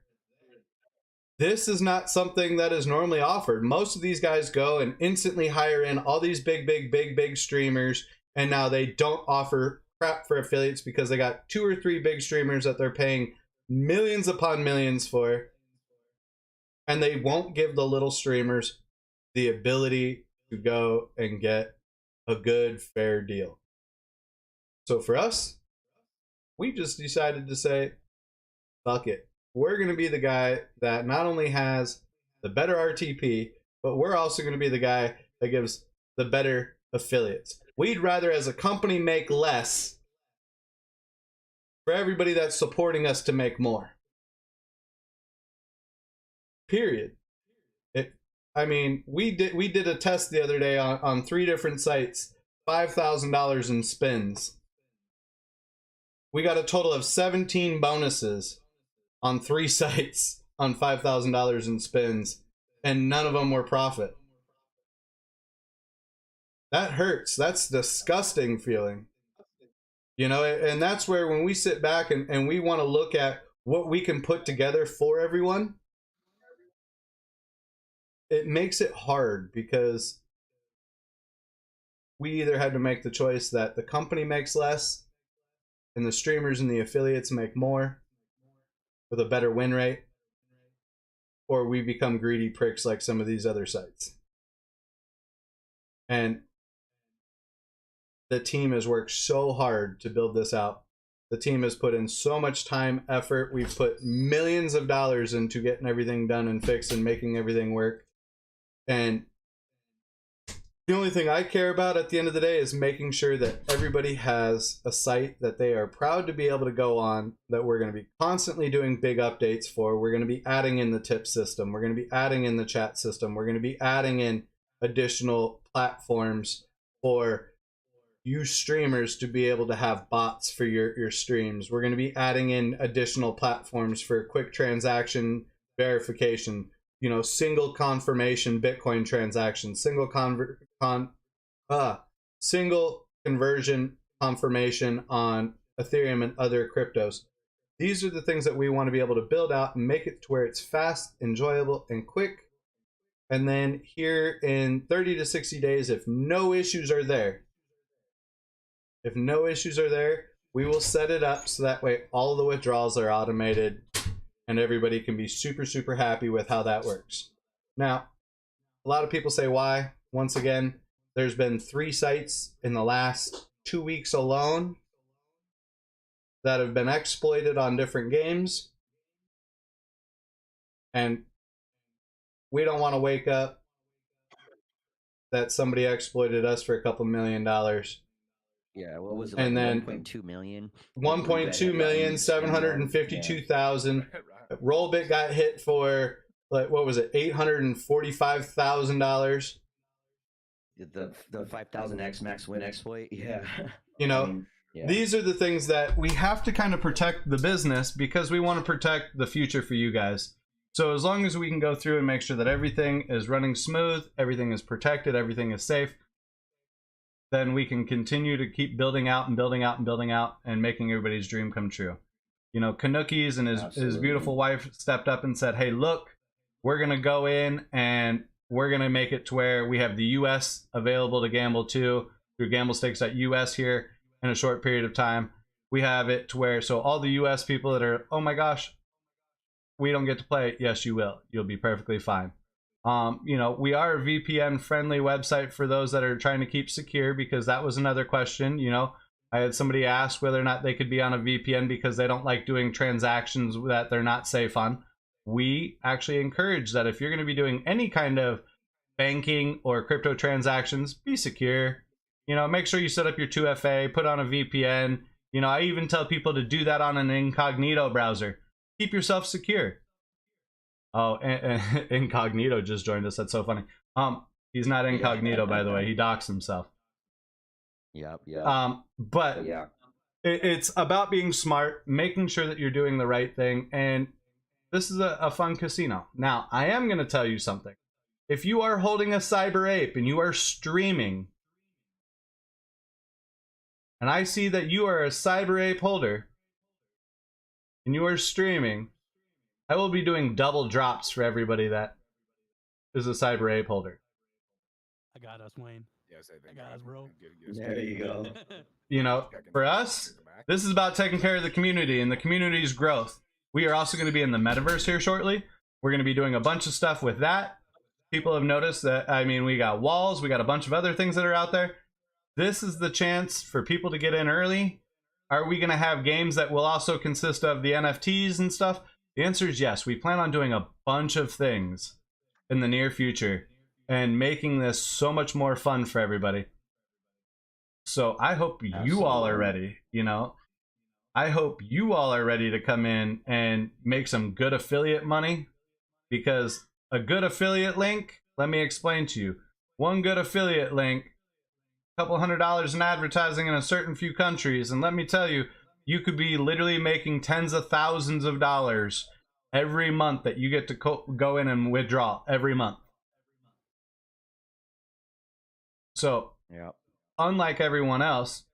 This is not something that is normally offered. Most of these guys go and instantly hire in all these big streamers, and now they don't offer crap for affiliates because they got 2 or 3 big streamers that they're paying millions upon millions for. And they won't give the little streamers the ability to go and get a good, fair deal. So for us, we just decided to say, fuck it. We're going to be the guy that not only has the better RTP, but we're also going to be the guy that gives the better affiliates. We'd rather, as a company, make less for everybody that's supporting us to make more. Period. I mean, we did a test the other day on 3 different sites, $5,000 in spins. We got a total of 17 bonuses on 3 sites on $5,000 in spins, and none of them were profit. That hurts. That's disgusting feeling. You know, and that's where when we sit back and we want to look at what we can put together for everyone, it makes it hard because we either had to make the choice that the company makes less and the streamers and the affiliates make more with a better win rate, or we become greedy pricks like some of these other sites. And the team has worked so hard to build this out. The team has put in so much time, effort. We've put millions of dollars into getting everything done and fixed and making everything work. And the only thing I care about at the end of the day is making sure that everybody has a site that they are proud to be able to go on, that we're going to be constantly doing big updates for. We're going to be adding in the tip system. We're going to be adding in the chat system. We're going to be adding in additional platforms for you streamers to be able to have bots for your streams. We're going to be adding in additional platforms for quick transaction verification, you know, single confirmation Bitcoin transactions, single conversion confirmation on Ethereum and other cryptos. These are the things that we want to be able to build out and make it to where it's fast, enjoyable, and quick. And then here in 30 to 60 days, if no issues are there, we will set it up so that way all the withdrawals are automated and everybody can be super, super happy with how that works. Now, a lot of people say why. Once again, there's been 3 sites in the last 2 weeks alone that have been exploited on different games. And we don't want to wake up that somebody exploited us for a couple $1 million. Yeah, what was it? And Like then 1.2 million. 1.2 million, 752,000. Rollbit got hit for, like, what was it, $845,000. The 5,000x max win exploit. Yeah. You know, I mean, yeah. These are the things that we have to kind of protect the business because we want to protect the future for you guys. So as long as we can go through and make sure that everything is running smooth, everything is protected, everything is safe, then we can continue to keep building out and building out and building out and making everybody's dream come true. You know, Kanukis and his beautiful wife stepped up and said, hey, look, we're going to go in and we're going to make it to where we have the US available to gamble to through Gamblestakes.us here in a short period of time. We have it to where, so all the US people that are, oh my gosh, we don't get to play. Yes, you will. You'll be perfectly fine. You know, we are a VPN friendly website for those that are trying to keep secure, because that was another question. You know, I had somebody ask whether or not they could be on a VPN because they don't like doing transactions that they're not safe on. We actually encourage that if you're going to be doing any kind of banking or crypto transactions, be secure. You know, make sure you set up your 2FA, put on a VPN. You know, I even tell people to do that on an incognito browser. Keep yourself secure. Oh, and Incognito just joined us. That's so funny. He's not incognito, by the way. He docks himself. Yep. But yeah, it's about being smart, making sure that you're doing the right thing, and this is a fun casino. Now, I am going to tell you something. If you are holding a Cyber Ape and you are streaming, and I see that you are a Cyber Ape holder, and you are streaming, I will be doing double drops for everybody that is a Cyber Ape holder. I got us, Wayne. Yes, I think. I got us, bro. there you go. You know, for us, this is about taking care of the community and the community's growth. We are also going to be in the metaverse here shortly. We're going to be doing a bunch of stuff with that. People have noticed that, I mean, we got walls, we got a bunch of other things that are out there. This is the chance for people to get in early. Are we going to have games that will also consist of the NFTs and stuff? The answer is yes. We plan on doing a bunch of things in the near future and making this so much more fun for everybody. So I hope you all are ready, you know. I hope you all are ready to come in and make some good affiliate money, because a good affiliate link, let me explain to you. One good affiliate link, a couple $100 in advertising in a certain few countries, and let me tell you, you could be literally making tens of thousands of dollars every month that you get to go in and withdraw every month. So, Yep. unlike everyone else,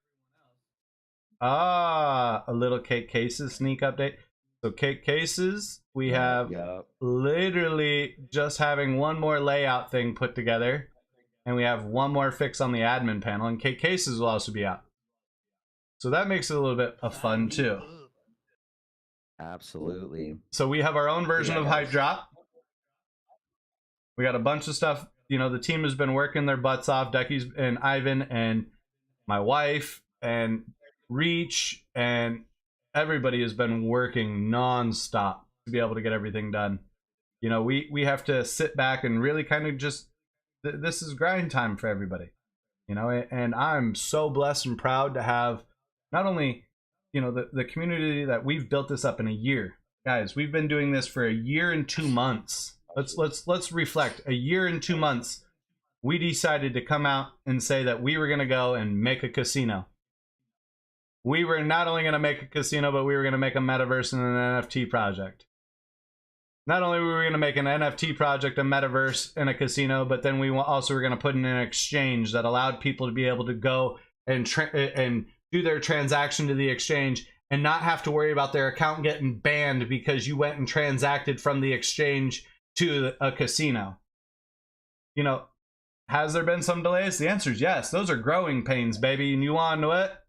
a little Cake Cases sneak update. So Cake Cases, we have Yep. literally just having one more layout thing put together. and we have one more fix on the admin panel, and cases will also be out. So that makes it a little bit of fun too. Absolutely. So we have our own version Yeah, of guys. Hype Drop. We got a bunch of stuff. You know, the team has been working their butts off. Decky's and Ivan and my wife and Reach and everybody has been working nonstop to be able to get everything done. You know, we have to sit back and really kind of just, this is grind time for everybody. You know, and I'm so blessed and proud to have not only, you know, the community that we've built this up in a year. Guys, we've been doing this for a year and 2 months. Let's reflect. A year and 2 months, we decided to come out and say that we were going to go and make a casino. We were not only going to make a casino, but we were going to make a metaverse and an NFT project. Not only were we going to make an NFT project, a metaverse, and a casino, but then we also were going to put in an exchange that allowed people to be able to go and do their transaction to the exchange and not have to worry about their account getting banned because you went and transacted from the exchange to a casino. You know, has there been some delays? The answer is yes. Those are growing pains, baby. And you want to know what?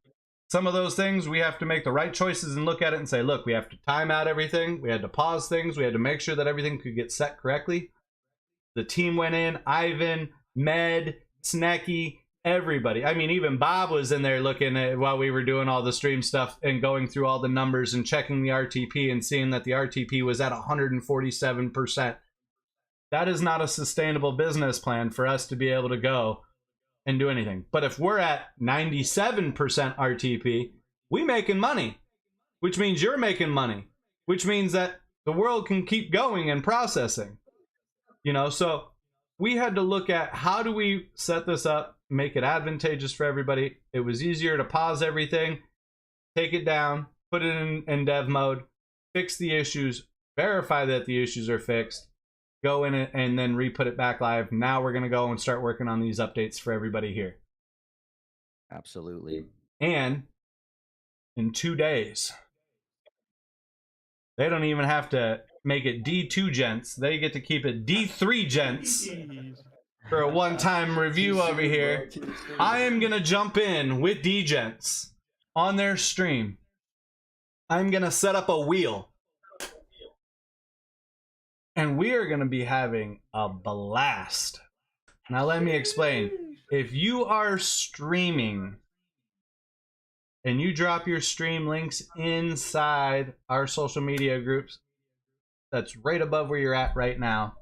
Some of those things, we have to make the right choices and look at it and say, look, we have to time out everything. We had to pause things. We had to make sure that everything could get set correctly. The team went in. Ivan, Med, Snacky, everybody. I mean, even Bob was in there looking at while we were doing all the stream stuff and going through all the numbers and checking the RTP and seeing that the RTP was at 147%. That is not a sustainable business plan for us to be able to go and do anything. But if we're at 97% RTP, we making money, which means you're making money, which means that the world can keep going and processing. You know, so we had to look at how do we set this up, make it advantageous for everybody. It was easier to pause everything, take it down, put it in dev mode, fix the issues, verify that the issues are fixed, go in it, and then re-put it back live. Now we're going to go and start working on these updates for everybody here. Absolutely. And in 2 days, they don't even have to make it D2 gents. They get to keep it D3 gents for a one-time review over here. I am going to jump in with D-gents on their stream. I'm going to set up a wheel. And we are going to be having a blast. Now let me explain. If you are streaming and you drop your stream links inside our social media groups, that's right above where you're at right now,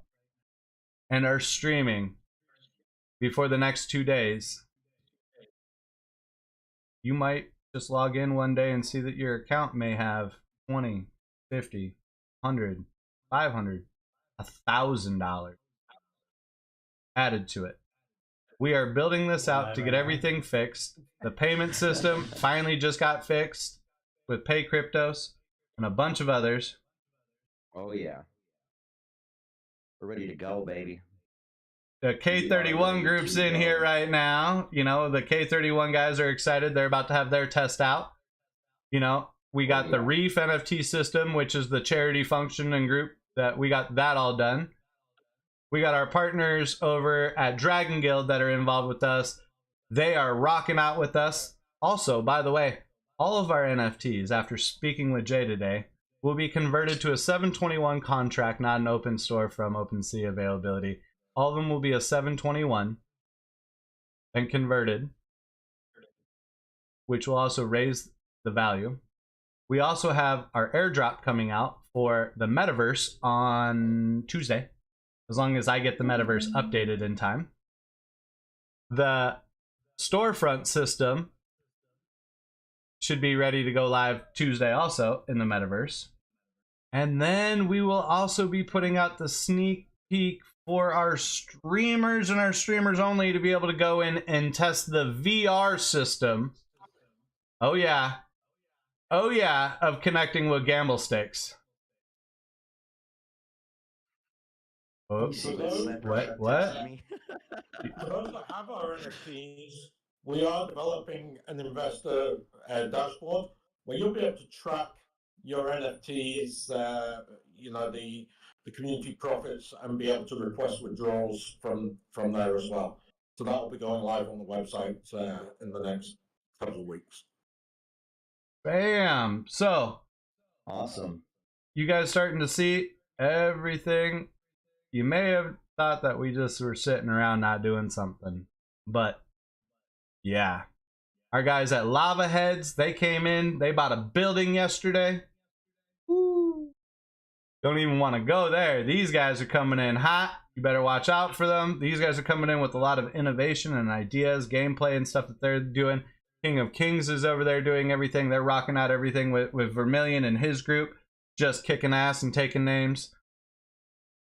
and are streaming before the next 2 days, you might just log in one day and see that your account may have 20, 50, 100, 500, $1,000 added to it. We are building this out to get everything fixed. The payment system finally just got fixed with Pay Cryptos and a bunch of others. Oh yeah. We're ready to go, baby. The K31 group's in here right now. You know, the K31 guys are excited. They're about to have their test out. You know, we got the Reef NFT system, which is the charity function and group that we got that all done. We got our partners over at Dragon Guild that are involved with us. They are rocking out with us. Also, by the way, all of our NFTs, after speaking with Jay today, will be converted to a 721 contract, not an open store from OpenSea availability. All of them will be a 721 and converted, which will also raise the value. We also have our airdrop coming out for the metaverse on Tuesday, as long as I get the metaverse updated in time. The storefront system should be ready to go live Tuesday also in the metaverse. And then we will also be putting out the sneak peek for our streamers and our streamers only to be able to go in and test the VR system. Oh yeah. Oh yeah, of connecting with Gamblestakes. Oh, what? For those that have our NFTs, we are developing an investor dashboard where you'll be able to track your NFTs, you know, the community profits, and be able to request withdrawals from there as well. So that'll be going live on the website in the next couple of weeks. Bam. So Awesome. you guys starting to see everything. You may have thought that we just were sitting around not doing something, but yeah. Our guys at Lava Heads, they came in, they bought a building yesterday. Woo. Don't even want to go there. These guys are coming in hot. You better watch out for them. These guys are coming in with a lot of innovation and ideas, gameplay and stuff that they're doing. King of Kings is over there doing everything. They're rocking out everything with Vermilion and his group, just kicking ass and taking names.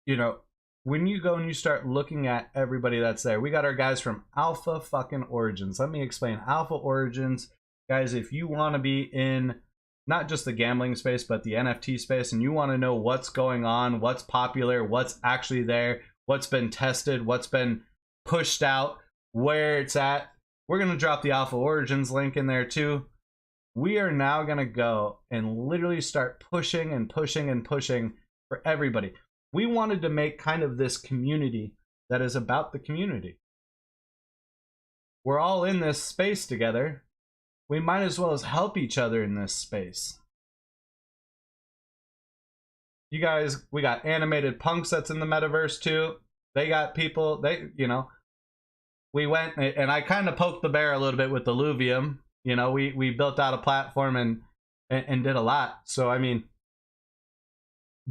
You know, when you go and you start looking at everybody that's there, we got our guys from Alpha fucking Origins. Let me explain. Alpha Origins, guys, if you want to be in not just the gambling space, but the NFT space, and you want to know what's going on, what's popular, what's actually there, what's been tested, what's been pushed out, where it's at, we're going to drop the Alpha Origins link in there too. We are now going to go and literally start pushing and pushing and pushing for everybody. We wanted to make kind of this community that is about the community. We're all in this space together. We might as well as help each other in this space. You guys, we got animated punks that's in the metaverse too. They got people, we went and I kind of poked the bear a little bit with the Luvium. You know, we built out a platform and did a lot. So, I mean,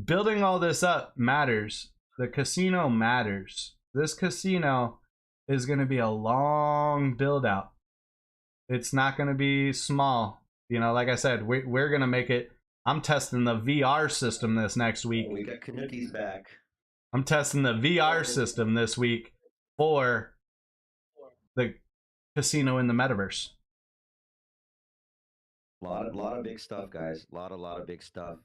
building all this up matters. The casino matters. This casino is going to be a long build out. It's not going to be small. You know, like I said, we're going to make it. I'm testing the VR system this next week. We got Kanuki's back. I'm testing the VR system this week for the casino in the metaverse. A lot of big stuff, guys. A lot of big stuff.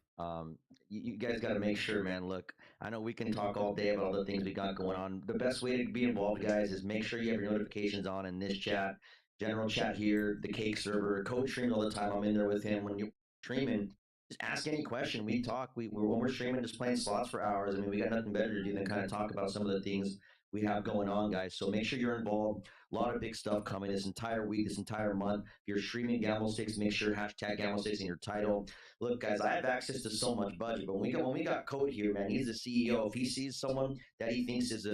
You guys got to make sure, man. Look, I know we can talk all day about all the things we got going on. The best way to be involved, guys, is make sure you have your notifications on in this chat, general chat here, the Cake server. Coach streams all the time. I'm in there with him when you're streaming. Just ask any question. We talk. When we're streaming, just playing slots for hours. I mean, we got nothing better to do than kind of talk about some of the things we have going on, guys. So make sure you're involved. A lot of big stuff coming this entire week, this entire month. If you're streaming Gamblestakes, make sure hashtag Gamblestakes in your title. Look, guys, I have access to so much budget, but when we got Code here, man, he's the CEO. If he sees someone that he thinks is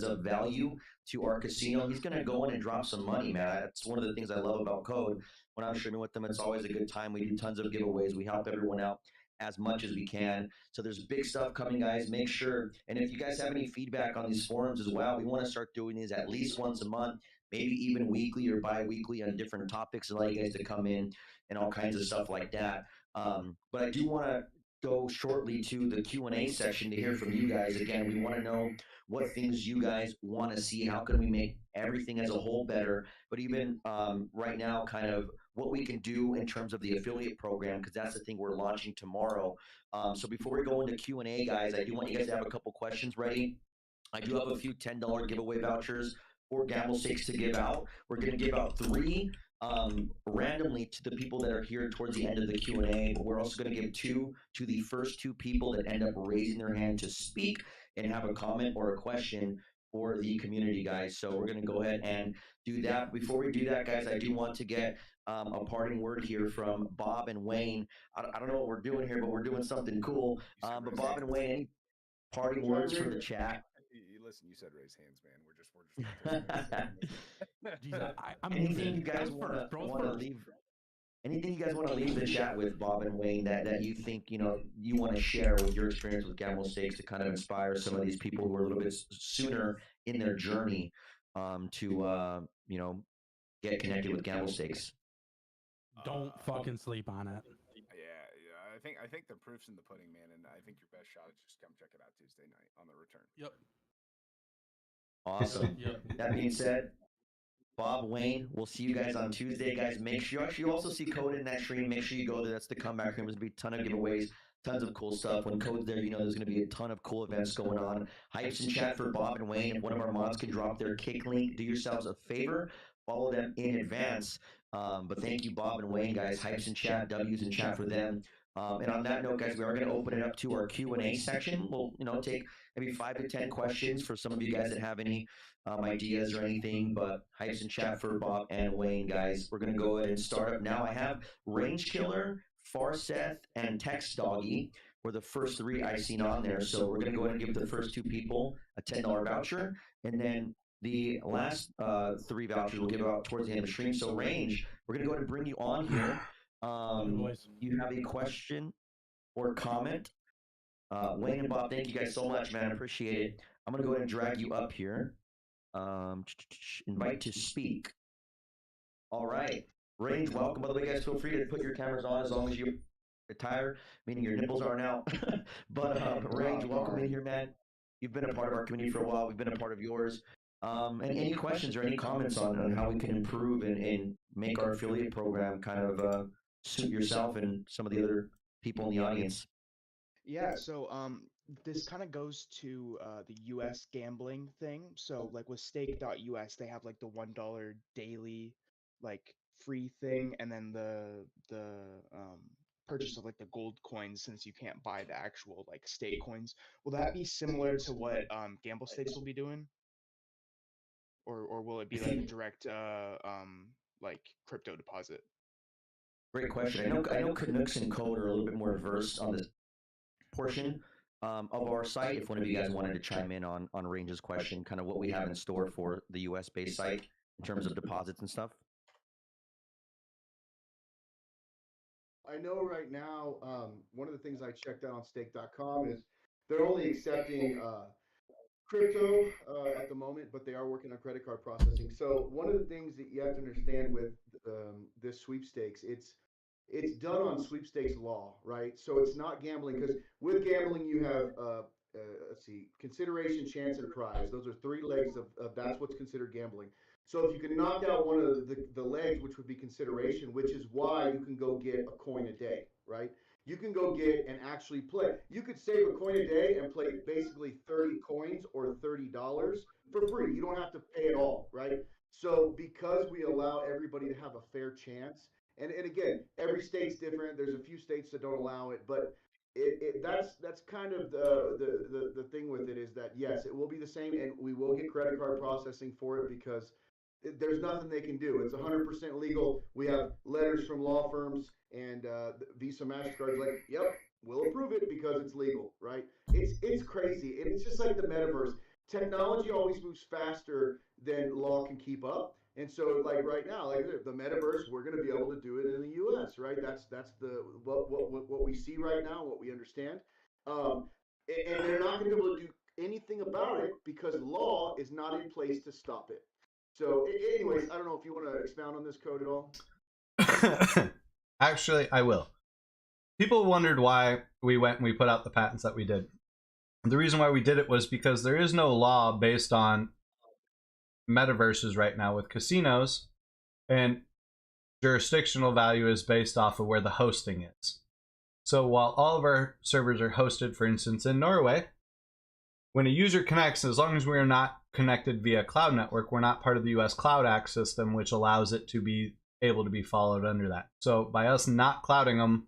of value to our casino, he's gonna go in and drop some money, man. That's one of the things I love about Code. When I'm streaming with them, it's always a good time. We do tons of giveaways. We help everyone out as much as we can. So there's big stuff coming, guys. Make sure, and if you guys have any feedback on these forums as well, we want to start doing these at least once a month, maybe even weekly or bi-weekly on different topics, allow you guys to come in and all kinds of stuff like that. But I do want to go shortly to the Q&A section to hear from you guys. Again, we want to know what things you guys want to see. How can we make everything as a whole better? But even right now, kind of what we can do in terms of the affiliate program, because that's the thing we're launching tomorrow. So before we go into Q&A, guys, I do want you guys to have a couple questions ready. I do have a few $10 giveaway vouchers for Gamblestakes to give out. We're going to give out 3 randomly to the people that are here towards the end of the Q&A, but we're also going to give 2 to the first 2 people that end up raising their hand to speak and have a comment or a question for the community, guys. So we're going to go ahead and do that. Before we do that, guys, I do want to get a parting word here from Bob and Wayne. I don't know what we're doing here, but we're doing something cool. But Bob and Wayne, any parting words from the chat? Listen, you said raise hands, man. We're just Anything you guys want to leave? Anything you guys want to leave the chat with, Bob and Wayne, that you think you want to share with your experience with Gamblestakes to kind of inspire some of these people who are a little bit sooner in their journey to get connected with Gamblestakes? Don't fucking sleep on it. Yeah. I think the proof's in the pudding, man, and I think your best shot is just come check it out Tuesday night on the return. Yep. Awesome. Yep. That being said, Bob, Wayne, we'll see you guys on Tuesday, guys. Make sure you also see Code in that stream. Make sure you go there. That's the comeback room. There's going to be a ton of giveaways, tons of cool stuff. When Code's there, there's going to be a ton of cool events going on. Hypes in chat for Bob and Wayne. If one of our mods can drop their kick link, do yourselves a favor. Follow them in advance. But thank you, Bob and Wayne, guys. Hypes in chat, W's in chat for them. And on that note, guys, we are going to open it up to our Q&A section. We'll, take maybe 5 to 10 questions for some of you guys that have any ideas or anything. But hypes in chat for Bob and Wayne, guys. We're going to go ahead and start up now. I have Range Killer, Farseth, and Text Doggy were the first 3 I seen on there. So we're going to go ahead and give the first 2 people a $10 voucher, and then the last 3 vouchers we'll give out towards the end of the stream. So Range, we're going to go ahead and bring you on here. You have a question or comment? Wayne and Bob, thank you guys so much, man. I appreciate it. I'm going to go ahead and drag you up here. Invite to speak. All right. Range, welcome. By the way, guys, feel free to put your cameras on as long as you retire, meaning your nipples aren't out. But Range, welcome in here, man. You've been a part of our community for a while. We've been a part of yours. And any questions or any comments on how we can improve and make our affiliate program kind of suit yourself and some of the other people in the audience? Yeah, so this kind of goes to the US gambling thing. So like with stake.us, they have like the $1 daily like free thing, and then the purchase of like the gold coins, since you can't buy the actual like stake coins. Will that be similar to what Gamblestakes will be doing? Or will it be like a direct like crypto deposit? Great question. I know Canucks and Code are a little bit more versed on this portion of our site. If one of you guys wanted to chime in on Range's question, kind of what we have in store for the US based site in terms of deposits and stuff. I know right now, one of the things I checked out on stake.com is they're only accepting crypto at the moment, but they are working on credit card processing. So one of the things that you have to understand with this sweepstakes, it's done on sweepstakes law, right? So it's not gambling, because with gambling you have let's see, consideration, chance, and prize. Those are 3 legs of that's what's considered gambling. So if you can knock out one of the legs, which would be consideration, which is why you can go get a coin a day, right? You can go get and actually play. You could save a coin a day and play basically 30 coins or $30 for free. You don't have to pay at all, right? So because we allow everybody to have a fair chance, and again, every state's different. There's a few states that don't allow it, but that's kind of the thing with it, is that yes, it will be the same, and we will get credit card processing for it, because there's nothing they can do. It's 100% legal. We have letters from law firms and Visa, MasterCard's like, yep, we'll approve it because it's legal, right? It's crazy. And it's just like the metaverse. Technology always moves faster than law can keep up. And so, like right now, like the metaverse, we're going to be able to do it in the U.S., right? That's the what we see right now, what we understand, and they're not going to be able to do anything about it because law is not in place to stop it. So, anyways, I don't know if you want to expound on this, Code, at all. Actually, I will. People wondered why we went and we put out the patents that we did. The reason why we did it was because there is no law based on metaverses right now with casinos, and jurisdictional value is based off of where the hosting is. So while all of our servers are hosted, for instance, in Norway, when a user connects, as long as we are not connected via cloud network, we're not part of the US Cloud Act system, which allows it to be able to be followed under that. So by us not clouding them,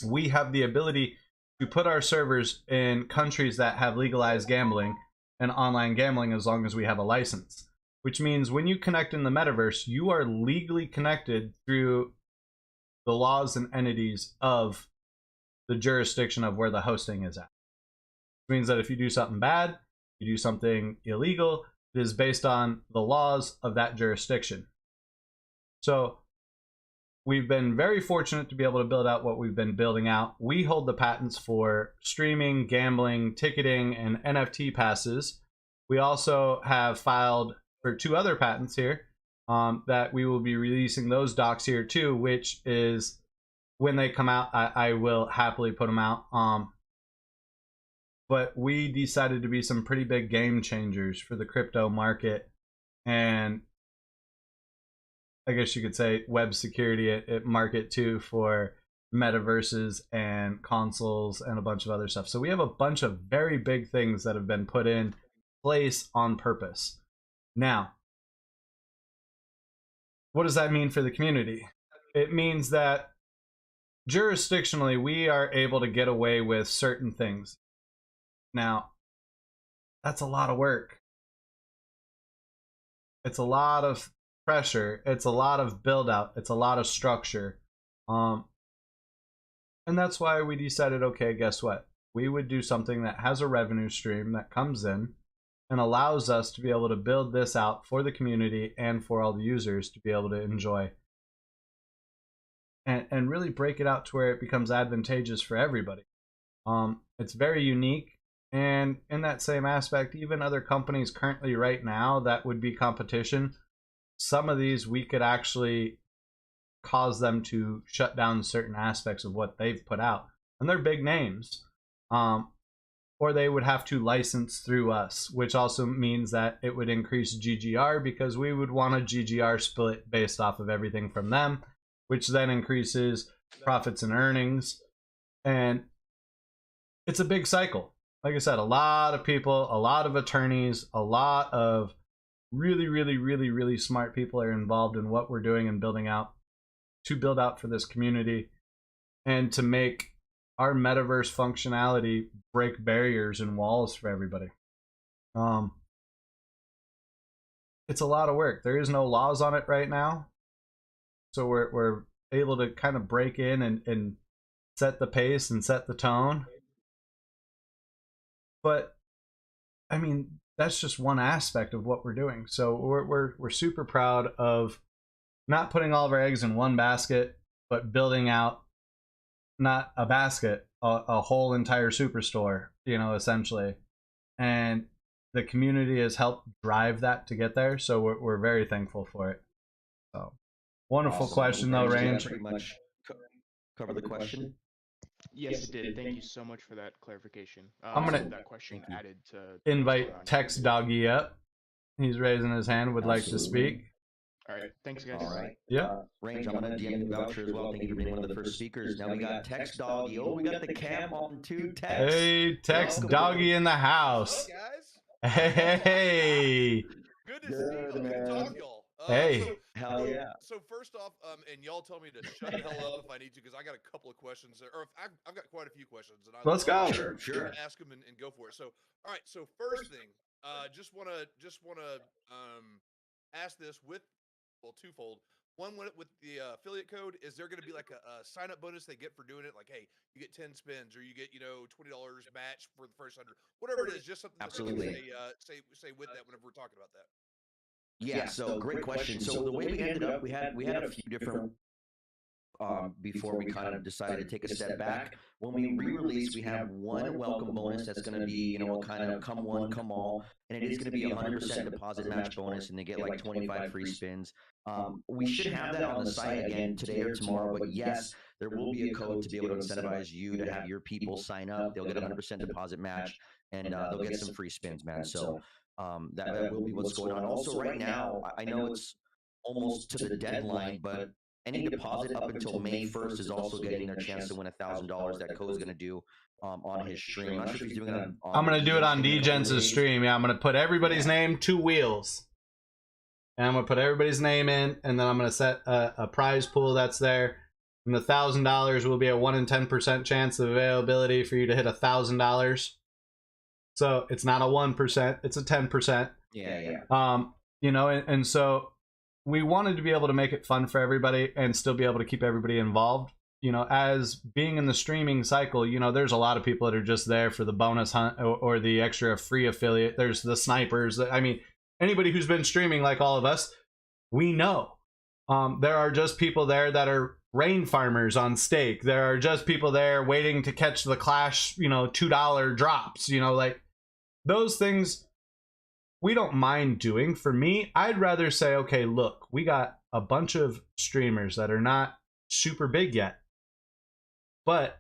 we have the ability to put our servers in countries that have legalized gambling and online gambling as long as we have a license. Which means when you connect in the metaverse, you are legally connected through the laws and entities of the jurisdiction of where the hosting is at. Which means that if you do something bad, you do something illegal, it is based on the laws of that jurisdiction. So we've been very fortunate to be able to build out what we've been building out. We hold the patents for streaming, gambling, ticketing, and NFT passes. We also have filed for 2 other patents here that we will be releasing those docs here too, which is when they come out, I will happily put them out. But we decided to be some pretty big game changers for the crypto market, and I guess you could say web security at market too for metaverses and consoles and a bunch of other stuff. So we have a bunch of very big things that have been put in place on purpose. Now, what does that mean for the community? It means that jurisdictionally, we are able to get away with certain things. Now, that's a lot of work. It's a lot of pressure. It's a lot of build out. It's a lot of structure. And that's why we decided, okay, guess what? We would do something that has a revenue stream that comes in and allows us to be able to build this out for the community and for all the users to be able to enjoy. And really break it out to where it becomes advantageous for everybody. It's very unique. And in that same aspect, even other companies currently right now that would be competition, some of these we could actually cause them to shut down certain aspects of what they've put out. And they're big names. Or they would have to license through us, which also means that it would increase GGR because we would want a GGR split based off of everything from them, which then increases profits and earnings. And it's a big cycle. Like I said, a lot of people, a lot of attorneys, a lot of really, really, really, really smart people are involved in what we're doing and building out to build out for this community and to make our metaverse functionality break barriers and walls for everybody. It's a lot of work. There is no laws on it right now. So we're able to kind of break in and set the pace and set the tone. But I mean, that's just one aspect of what we're doing. So we're super proud of not putting all of our eggs in one basket, but building out not a basket, a whole entire superstore, you know, essentially. And the community has helped drive that to get there. So we're very thankful for it. So wonderful question though, Range. Pretty much cover the question. Yes, it did. Thank you so much for that clarification. I'm gonna have that question added to invite Text Doggy up. He's raising his hand, would like to speak. All right, thanks guys. All right. Yeah. Range, I'm gonna DM the voucher as well. Thank you for being one of the first speakers. Now we got Text Doggy. Oh, we got the cam on too. Text. Hey, Text Doggy in the house. Guys, Hey. good to see y'all. Good to talk to y'all. Hey. Hell yeah. So first off, and y'all tell me to shut the hell up if I need to, because I got a couple of questions, or if I've got quite a few questions, and Let's go. Sure. Ask them and go for it. So, all right. So first thing, just wanna ask this with, well, twofold. One, with the affiliate code, is there going to be like a sign up bonus they get for doing it? Like, hey, you get 10 spins, or you get $20 match for the first 100, whatever it is. Just something Absolutely. that they say with that whenever we're talking about that. Yeah, so great question. So the way we ended up, we had a few different before we kind of decided to take a step back. When we re-release, we have one welcome bonus that's going to be, kind of come one, come all, and it is going to be 100% deposit match bonus, and they get like 25 free spins. We should have that on the site again today or tomorrow, but yes, there will be a code to be able to incentivize you to have your people sign up. They'll get a 100% deposit match, and they'll get some free spins, man. So that will be what's going on. Also, right now, I know it's almost to the deadline, but any deposit up until May 1st is also getting their chance to win $1,000 that Co's going to do on his stream. I'm not sure if he's doing it on I'm going to do it on D-Gents' stream. Yeah, I'm going to put everybody's name, 2 wheels. And I'm going to put everybody's name in, and then I'm going to set a prize pool that's there. And the $1,000 will be a 1 in 10% chance of availability for you to hit $1,000. So it's not a 1%, it's a 10%. Yeah. And so we wanted to be able to make it fun for everybody and still be able to keep everybody involved. As being in the streaming cycle, there's a lot of people that are just there for the bonus hunt or the extra free affiliate. There's the snipers. I mean, anybody who's been streaming like all of us, we know. There are just people there that are rain farmers on stake. There are just people there waiting to catch the Clash, $2 drops, like those things. We don't mind doing. For me, I'd rather say, okay, look, we got a bunch of streamers that are not super big yet, but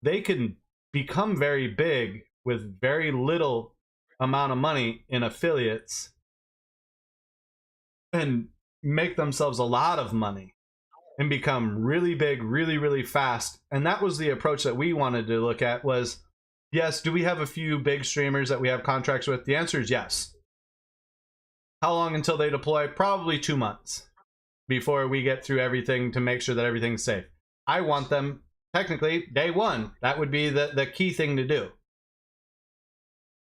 they can become very big with very little amount of money in affiliates and make themselves a lot of money and become really big, really, really fast. And that was the approach that we wanted to look at was, yes, do we have a few big streamers that we have contracts with? The answer is yes. How long until they deploy? Probably 2 months before we get through everything to make sure that everything's safe. I want them technically day one. That would be the key thing to do.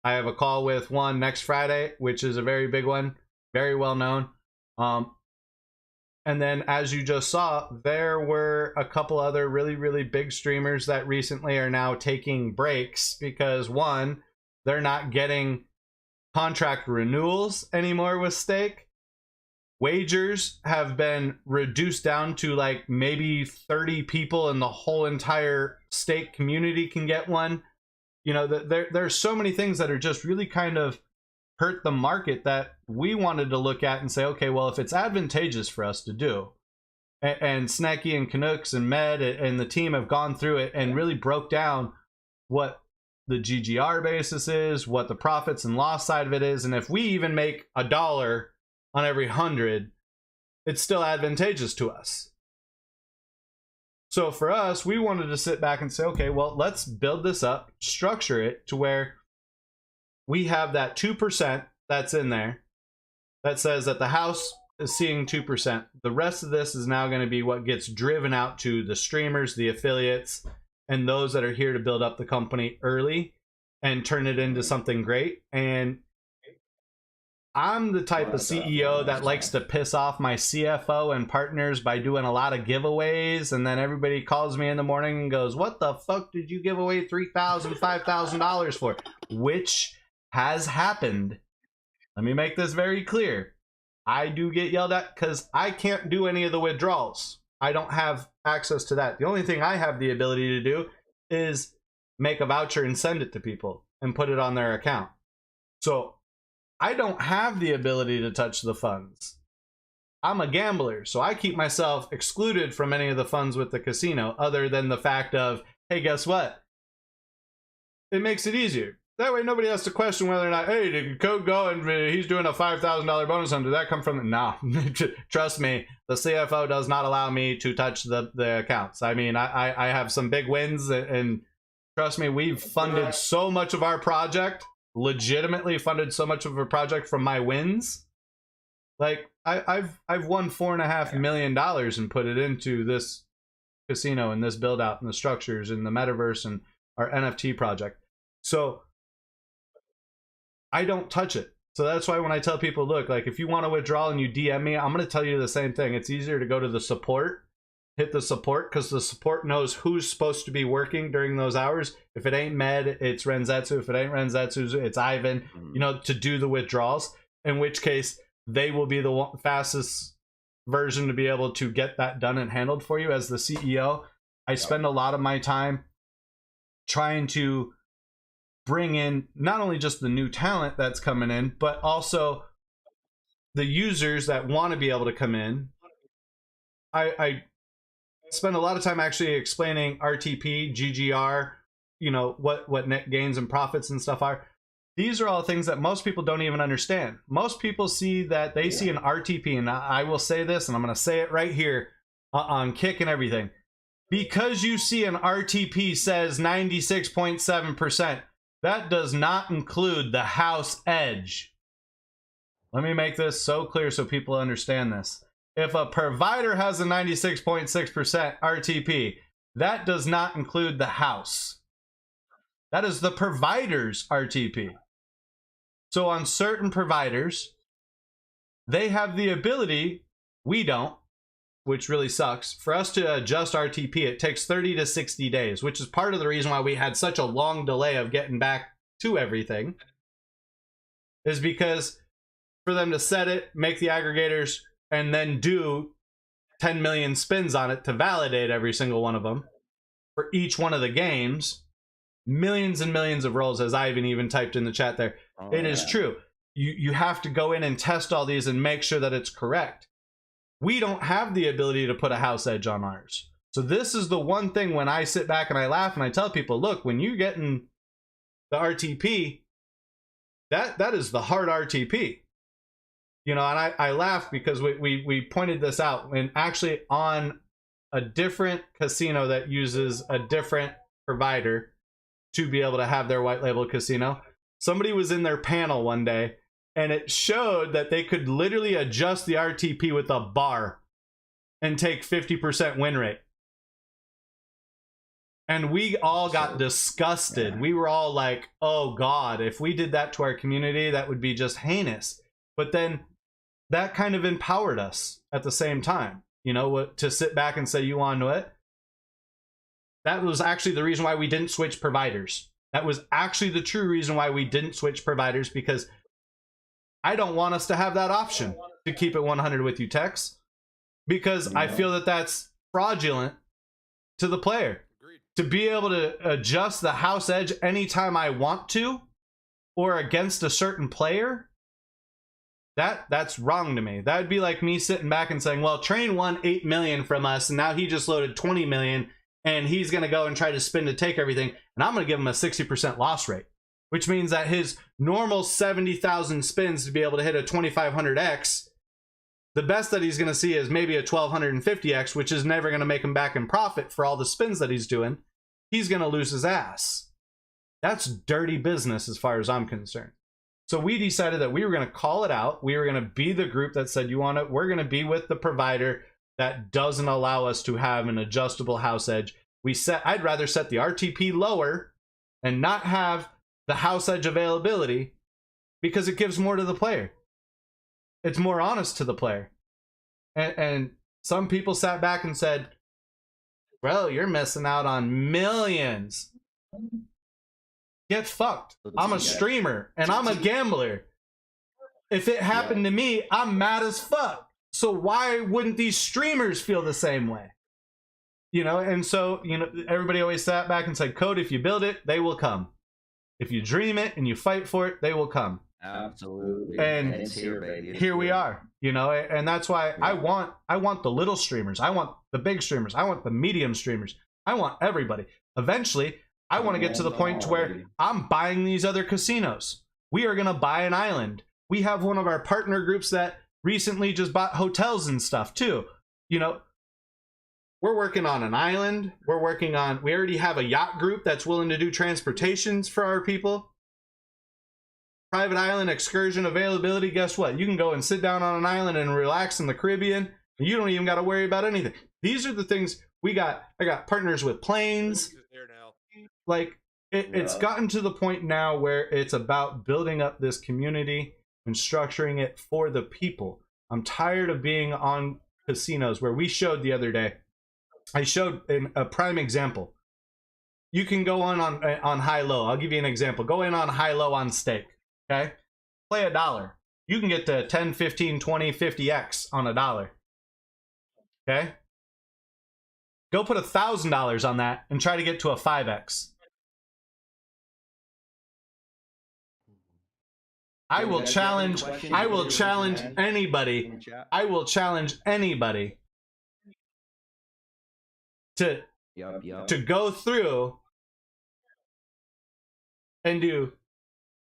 I have a call with one next Friday, which is a very big one, very well known. And then, as you just saw, there were a couple other really, really big streamers that recently are now taking breaks because, one, they're not getting contract renewals anymore with Stake. Wagers have been reduced down to like maybe 30 people, and the whole entire Stake community can get one. You know, there's so many things that are just really kind of hurt the market that we wanted to look at and say, okay, well, if it's advantageous for us to do, and Snacky and Canucks and Med and the team have gone through it and really broke down what the GGR basis is, what the profits and loss side of it is, and if we even make $1 on every 100, it's still advantageous to us. So for us, we wanted to sit back and say, okay, well, let's build this up, structure it to where we have that 2% that's in there that says that the house is seeing 2%. The rest of this is now going to be what gets driven out to the streamers, the affiliates, and those that are here to build up the company early and turn it into something great. And I'm the type of CEO that likes to piss off my CFO and partners by doing a lot of giveaways, and then everybody calls me in the morning and goes, what the fuck did you give away $3,000, $5,000 for? Which has happened. Let me make this very clear. I do get yelled at because I can't do any of the withdrawals. I don't have access to that. The only thing I have the ability to do is make a voucher and send it to people and put it on their account. So I don't have the ability to touch the funds. I'm a gambler, so I keep myself excluded from any of the funds with the casino, other than the fact of, hey, guess what? It makes it easier. That way nobody has to question whether or not, hey, did Code go and he's doing a $5,000 bonus on? Did that come from? No. Trust me, the CFO does not allow me to touch the accounts. I mean, I have some big wins, and trust me, we've funded so much of our project, legitimately funded so much of a project from my wins. Like, I've won $4.5 million and put it into this casino and this build out and the structures and the metaverse and our NFT project. So I don't touch it. So that's why when I tell people, look, like, if you want to withdraw and you DM me, I'm going to tell you the same thing. It's easier to go to the support, hit the support, because the support knows who's supposed to be working during those hours. If it ain't Med, it's Renzetsu. If it ain't Renzetsu, it's Ivan, you know, to do the withdrawals, in which case they will be the fastest version to be able to get that done and handled for you. As the CEO, I spend a lot of my time trying to bring in not only just the new talent that's coming in, but also the users that want to be able to come in. I spend a lot of time actually explaining RTP, GGR, you know, what net gains and profits and stuff are. These are all things that most people don't even understand. Most people see that they see an RTP, and I will say this, and I'm going to say it right here on Kick and everything. Because you see an RTP says 96.7%, that does not include the house edge. Let me make this so clear so people understand this. If a provider has a 96.6% RTP, that does not include the house. That is the provider's RTP. So on certain providers, they have the ability, we don't, which really sucks. For us to adjust RTP, it takes 30 to 60 days, which is part of the reason why we had such a long delay of getting back to everything, is because for them to set it, make the aggregators, and then do 10 million spins on it to validate every single one of them for each one of the games, millions and millions of rolls, as Ivan even typed in the chat there. It is true. You have to go in and test all these and make sure that it's correct. We don't have the ability to put a house edge on ours. So this is the one thing when I sit back and I laugh and I tell people, look, when you're getting the RTP, that is the hard RTP. You know, and I laugh because we pointed this out, and actually on a different casino that uses a different provider to be able to have their white label casino, somebody was in their panel one day and it showed that they could literally adjust the RTP with a bar and take 50% win rate. And we all got disgusted. Yeah. We were all like, oh God, if we did that to our community, that would be just heinous. But then that kind of empowered us at the same time, you know, to sit back and say, you want to know it? That was actually the reason why we didn't switch providers. That was actually the true reason why we didn't switch providers, because I don't want us to have that option to keep it 100 with you, Tex, because I feel that that's fraudulent to the player. Agreed. To be able to adjust the house edge anytime I want to or against a certain player, that's wrong to me. That would be like me sitting back and saying, well, Train won 8 million from us and now he just loaded 20 million and he's going to go and try to spin to take everything, and I'm going to give him a 60% loss rate, which means that his normal 70,000 spins to be able to hit a 2500x, the best that he's going to see is maybe a 1250x, which is never going to make him back in profit for all the spins that he's doing. He's going to lose his ass. That's dirty business as far as I'm concerned. So we decided that we were going to call it out. We were going to be the group that said, we're going to be with the provider that doesn't allow us to have an adjustable house edge. I'd rather set the RTP lower and not have the house edge availability, because it gives more to the player. It's more honest to the player. And some people sat back and said, bro, you're missing out on millions. Get fucked. I'm a streamer and I'm a gambler. If it happened to me, I'm mad as fuck. So why wouldn't these streamers feel the same way? You know, and so, you know, everybody always sat back and said, Code, if you build it, they will come. If you dream it and you fight for it, they will come. Absolutely. And it's here, baby. It's here we are, you know, and that's why I want the little streamers. I want the big streamers. I want the medium streamers. I want everybody. Eventually, I want to get to the point to where I'm buying these other casinos. We are going to buy an island. We have one of our partner groups that recently just bought hotels and stuff too. You know, we're working on an island. We already have a yacht group that's willing to do transportations for our people. Private island excursion availability. Guess what? You can go and sit down on an island and relax in the Caribbean. And you don't even got to worry about anything. These are the things we got. I got partners with planes. Like it's gotten to the point now where it's about building up this community and structuring it for the people. I'm tired of being on casinos where we showed the other day. I showed a prime example. You can go on high-low. I'll give you an example. Go in on high-low on stake. Okay? Play $1. You can get to 10, 15, 20, 50x on $1. Okay? Go put $1,000 on that and try to get to a 5x. I will challenge anybody. I will challenge anybody to go through and do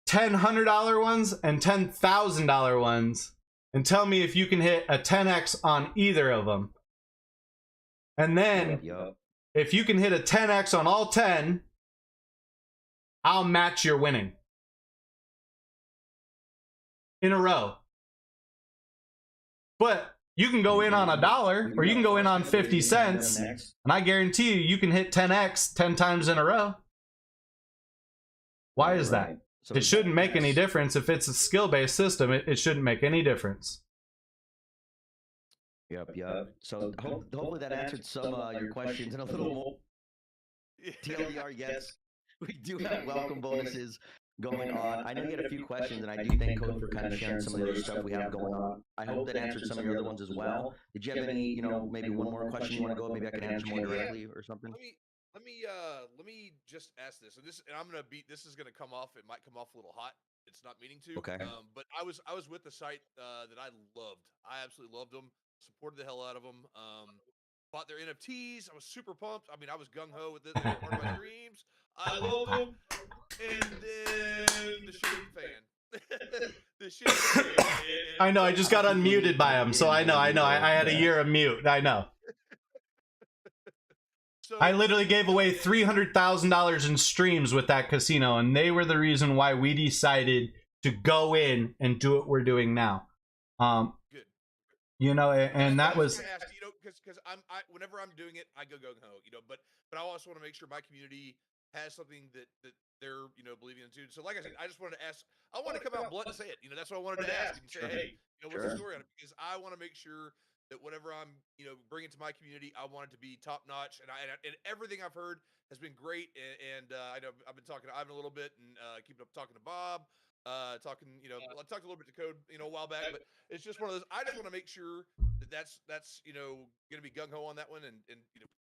$1,000 ones and $10,000 ones and tell me if you can hit a 10x on either of them. And then if you can hit a 10x on all 10, I'll match your winning in a row. But you can go in on $1 or you can go in on 50 cents, and I guarantee you can hit 10x 10 times in a row. Why is that? It shouldn't make any difference. If it's a skill-based system, it shouldn't make any difference. Yep. So hopefully that answered some of your questions and a little more. TLDR, yes, we do have welcome bonuses going on. I know you had a few questions, and I do thank Code for kind of sharing some of the other stuff we have going on. I hope that answered some of your other ones as well. Did you have any, maybe one more question you want to go? Maybe I can answer more directly or something. Let me just ask this, and I'm gonna this is gonna come off. It might come off a little hot. It's not meaning to. Okay. But I was with the site that I loved. I absolutely loved them. Supported the hell out of them. Bought their NFTs. I was super pumped. I mean, I was gung ho with it. They were part of my dreams. I love them. And then the shitty fan. The shitty fan. I know. I just got unmuted by him, so I know. I had a year of mute. I know. So, I literally gave away $300,000 in streams with that casino, and they were the reason why we decided to go in and do what we're doing now. Good. And that was. because whenever I'm doing it, I go gung ho, but I also want to make sure my community has something that they're believing in too. So like I said, I just wanted to ask. I want to come out blunt and say it. That's what I wanted to ask and say, hey, what's the story on it? Because I want to make sure that whatever I'm bringing to my community, I want it to be top notch. And and everything I've heard has been great. And I know I've been talking to Ivan a little bit and keeping up talking to Bob. I talked a little bit to Code, a while back, but it's just one of those. I just want to make sure that's going to be gung ho on that one, and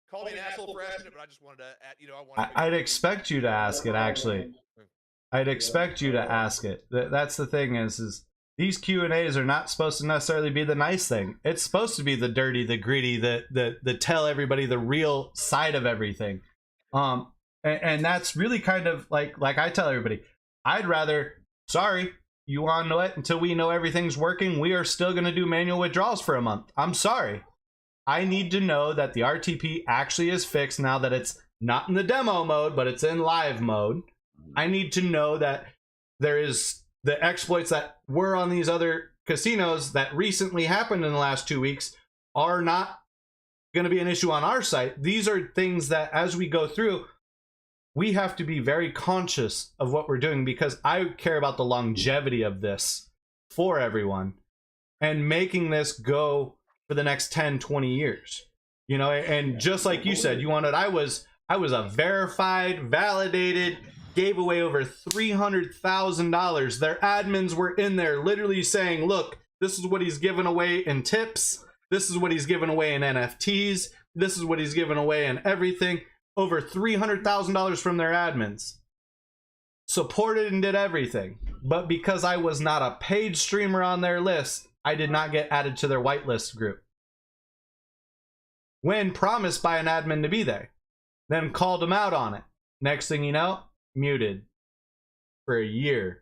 call me an asshole for asking it, but I just wanted to, I'd expect you to ask it. Actually, I'd expect you to ask it. That's the thing is these Q&As are not supposed to necessarily be the nice thing. It's supposed to be the dirty, the gritty, the tell everybody the real side of everything. And that's really kind of like I tell everybody, I'd rather. Sorry, you want to know it? Until we know everything's working, we are still going to do manual withdrawals for a month. I'm sorry. I need to know that the RTP actually is fixed now that it's not in the demo mode, but it's in live mode. I need to know that there is the exploits that were on these other casinos that recently happened in the last 2 weeks are not going to be an issue on our site. These are things that as we go through, we have to be very conscious of what we're doing because I care about the longevity of this for everyone and making this go for the next 10, 20 years. And just like you said, I was a verified, validated, gave away over $300,000. Their admins were in there literally saying, look, this is what he's given away in tips. This is what he's given away in NFTs. This is what he's given away in everything. Over $300,000 from their admins. Supported and did everything. But because I was not a paid streamer on their list, I did not get added to their whitelist group. When promised by an admin to be there. Then called them out on it. Next thing you know, muted. For a year.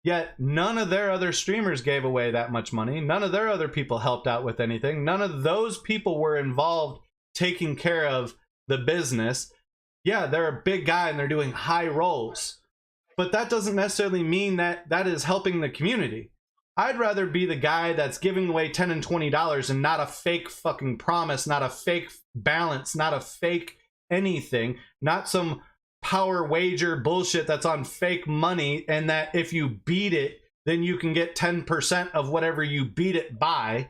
Yet none of their other streamers gave away that much money. None of their other people helped out with anything. None of those people were involved taking care of the business. Yeah, they're a big guy and they're doing high rolls, but that doesn't necessarily mean that that is helping the community. I'd rather be the guy that's giving away $10 and $20 and not a fake fucking promise, not a fake balance, not a fake anything, not some power wager bullshit that's on fake money and that if you beat it, then you can get 10% of whatever you beat it by.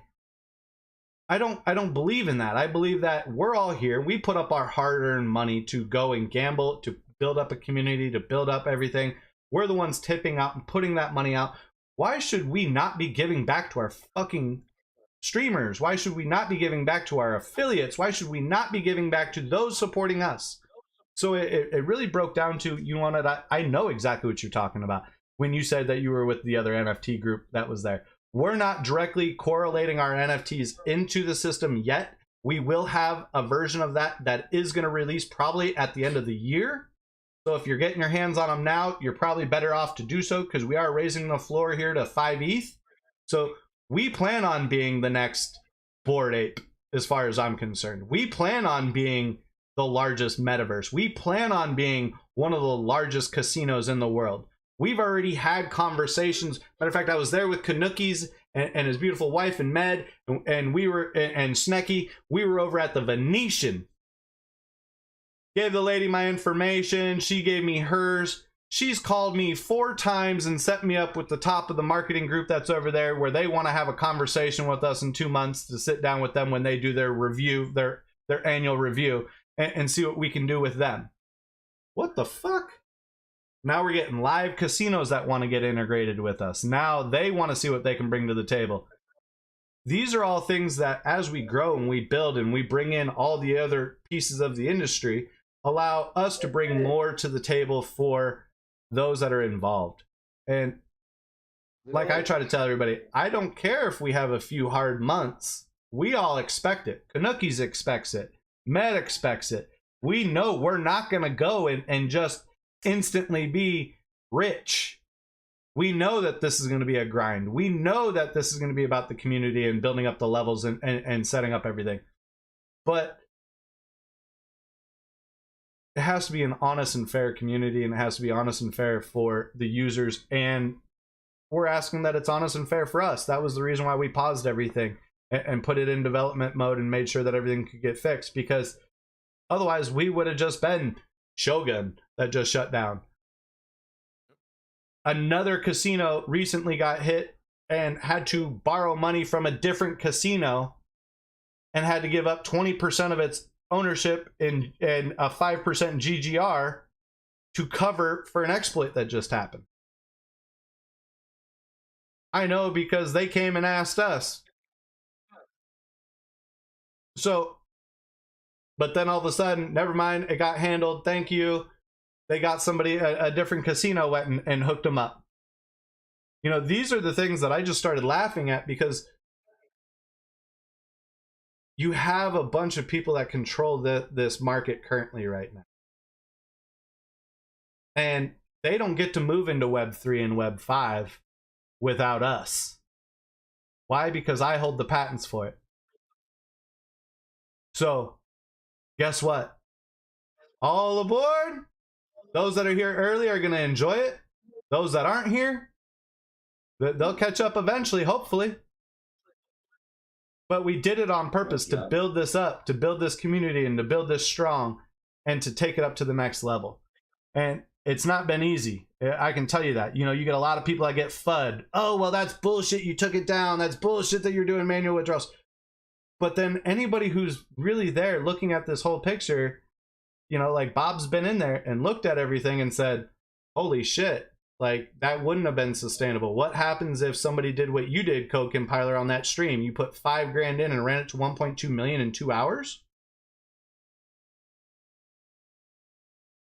I don't believe in that. I believe that we're all here. We put up our hard-earned money to go and gamble, to build up a community, to build up everything. We're the ones tipping out and putting that money out. Why should we not be giving back to our fucking streamers? Why should we not be giving back to our affiliates? Why should we not be giving back to those supporting us? So it really broke down to, I know exactly what you're talking about when you said that you were with the other NFT group that was there. We're not directly correlating our NFTs into the system yet. We will have a version of that is going to release probably at the end of the year. So if you're getting your hands on them now, you're probably better off to do so because we are raising the floor here to 5 ETH. So we plan on being the next Bored Ape as far as I'm concerned. We plan on being the largest metaverse. We plan on being one of the largest casinos in the world. We've already had conversations. Matter of fact, I was there with Kanookies and his beautiful wife and Med, and we were and Snecky. We were over at the Venetian. Gave the lady my information. She gave me hers. She's called me 4 times and set me up with the top of the marketing group that's over there, where they want to have a conversation with us in 2 months to sit down with them when they do their review, their annual review, and see what we can do with them. What the fuck? Now we're getting live casinos that want to get integrated with us. Now they want to see what they can bring to the table. These are all things that as we grow and we build and we bring in all the other pieces of the industry, allow us to bring more to the table for those that are involved. And like I try to tell everybody, I don't care if we have a few hard months. We all expect it. Kanookies expects it. Med expects it. We know we're not going to go and just instantly be rich. We know that this is going to be a grind. We know that this is going to be about the community and building up the levels and setting up everything. But it has to be an honest and fair community, and it has to be honest and fair for the users, and we're asking that it's honest and fair for us. That was the reason why we paused everything. and put it in development mode and made sure that everything could get fixed, because otherwise we would have just been Shogun that just shut down. Another casino recently got hit and had to borrow money from a different casino and had to give up 20% of its ownership in a 5% GGR to cover for an exploit that just happened. I know, because they came and asked us. So, but then all of a sudden, never mind, it got handled, thank you. They got somebody, a different casino went and hooked them up. You know, these are the things that I just started laughing at, because you have a bunch of people that control this market currently right now. And they don't get to move into Web 3 and Web 5 without us. Why? Because I hold the patents for it. So, guess what? All aboard! Those that are here early are going to enjoy it. Those that aren't here, they'll catch up eventually, hopefully. But we did it on purpose to build this up, to build this community, and to build this strong, and to take it up to the next level. And it's not been easy. I can tell you that. You know, you get a lot of people that get FUD. Oh, well, that's bullshit. You took it down. That's bullshit that you're doing manual withdrawals. But then anybody who's really there looking at this whole picture, you know, like Bob's been in there and looked at everything and said, holy shit, like that wouldn't have been sustainable. What happens if somebody did what you did, Code Compiler, on that stream? You put $5 grand in and ran it to 1.2 million in 2 hours?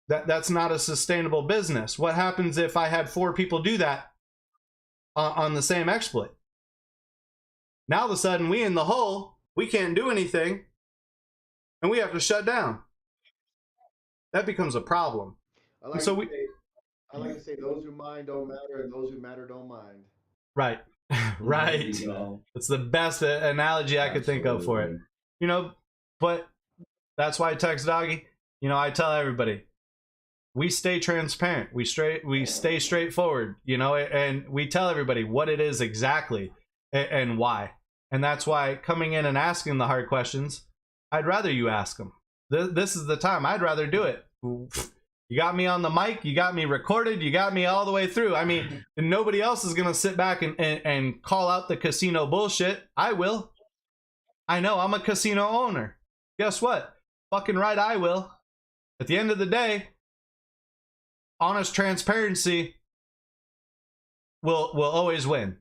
That's not a sustainable business. What happens if I had 4 people do that on the same exploit? Now all of a sudden we in the hole, we can't do anything, and we have to shut down. That becomes a problem. I like to say those who mind don't matter, and those who matter don't mind. Right. Right. It's the best analogy I could think of for it. You know, but that's why Text Doggy, you know, I tell everybody, we stay transparent. We stay straightforward, you know, and we tell everybody what it is exactly and why. And that's why coming in and asking the hard questions, I'd rather you ask them. This is the time. I'd rather do it. You got me on the mic. You got me recorded. You got me all the way through. I mean, nobody else is going to sit back and call out the casino bullshit. I will. I know. I'm a casino owner. Guess what? Fucking right, I will. At the end of the day, honest transparency will always win.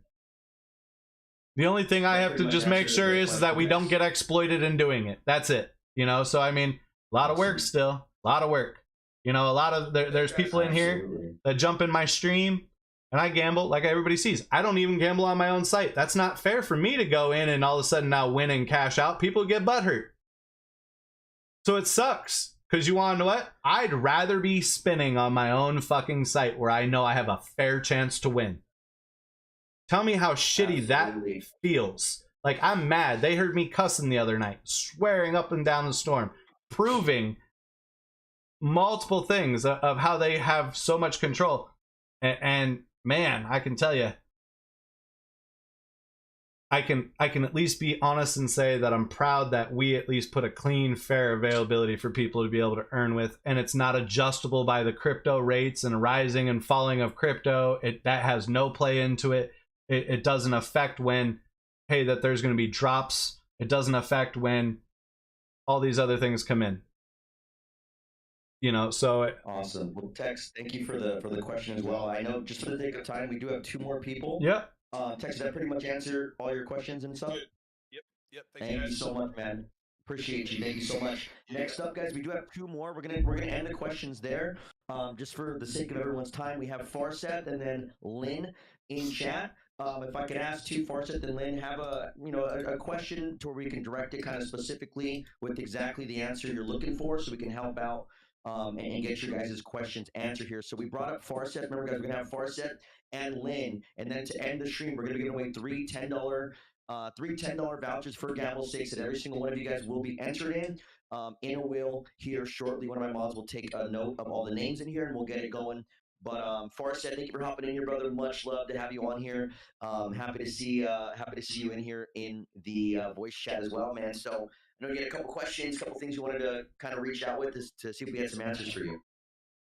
The only thing I have to just make sure is that we don't get exploited in doing it. That's it. You know, so I mean, a lot of work still. A lot of work. You know, a lot of there's people in here that jump in my stream and I gamble like everybody sees. I don't even gamble on my own site. That's not fair for me to go in and all of a sudden now win and cash out. People get butthurt. So it sucks. Because you want to know what? I'd rather be spinning on my own fucking site where I know I have a fair chance to win. Tell me how shitty that feels. Like, I'm mad. They heard me cussing the other night, swearing up and down the storm, proving multiple things of how they have so much control. And man, I can tell you, I can at least be honest and say that I'm proud that we at least put a clean, fair availability for people to be able to earn with, and it's not adjustable by the crypto rates and rising and falling of crypto. That has no play into it. It doesn't affect when, hey, that there's going to be drops. It doesn't affect when all these other things come in. You know, so awesome. Well, Tex, thank you for the question as well. I know, just for the sake of time, we do have 2 more people. Yep. Tex, did that pretty much answer all your questions and stuff? Yep. Thank you so much, man. Appreciate you. Thank you so much. Next up, guys, we do have 2 more. We're gonna end the questions there. Just for the sake of everyone's time, we have Farset and then Lynn in chat. If I could ask to Farset and Lynn have a question to where we can direct it kind of specifically with exactly the answer you're looking for, so we can help out and get your guys' questions answered here. So we brought up Farset. Remember, guys, we're gonna have Farset and Lynn, and then to end the stream, we're gonna give away 3 $10 vouchers for Gamblestakes that every single one of you guys will be entered in a wheel here shortly. One of my mods will take a note of all the names in here, and we'll get it going But Forrest said, thank you for hopping in here, brother. Much love to have you on here. Happy to see you in here in the voice chat as well, man. So I know you had a couple questions, a couple things you wanted to kind of reach out with to see if we had some answers for you.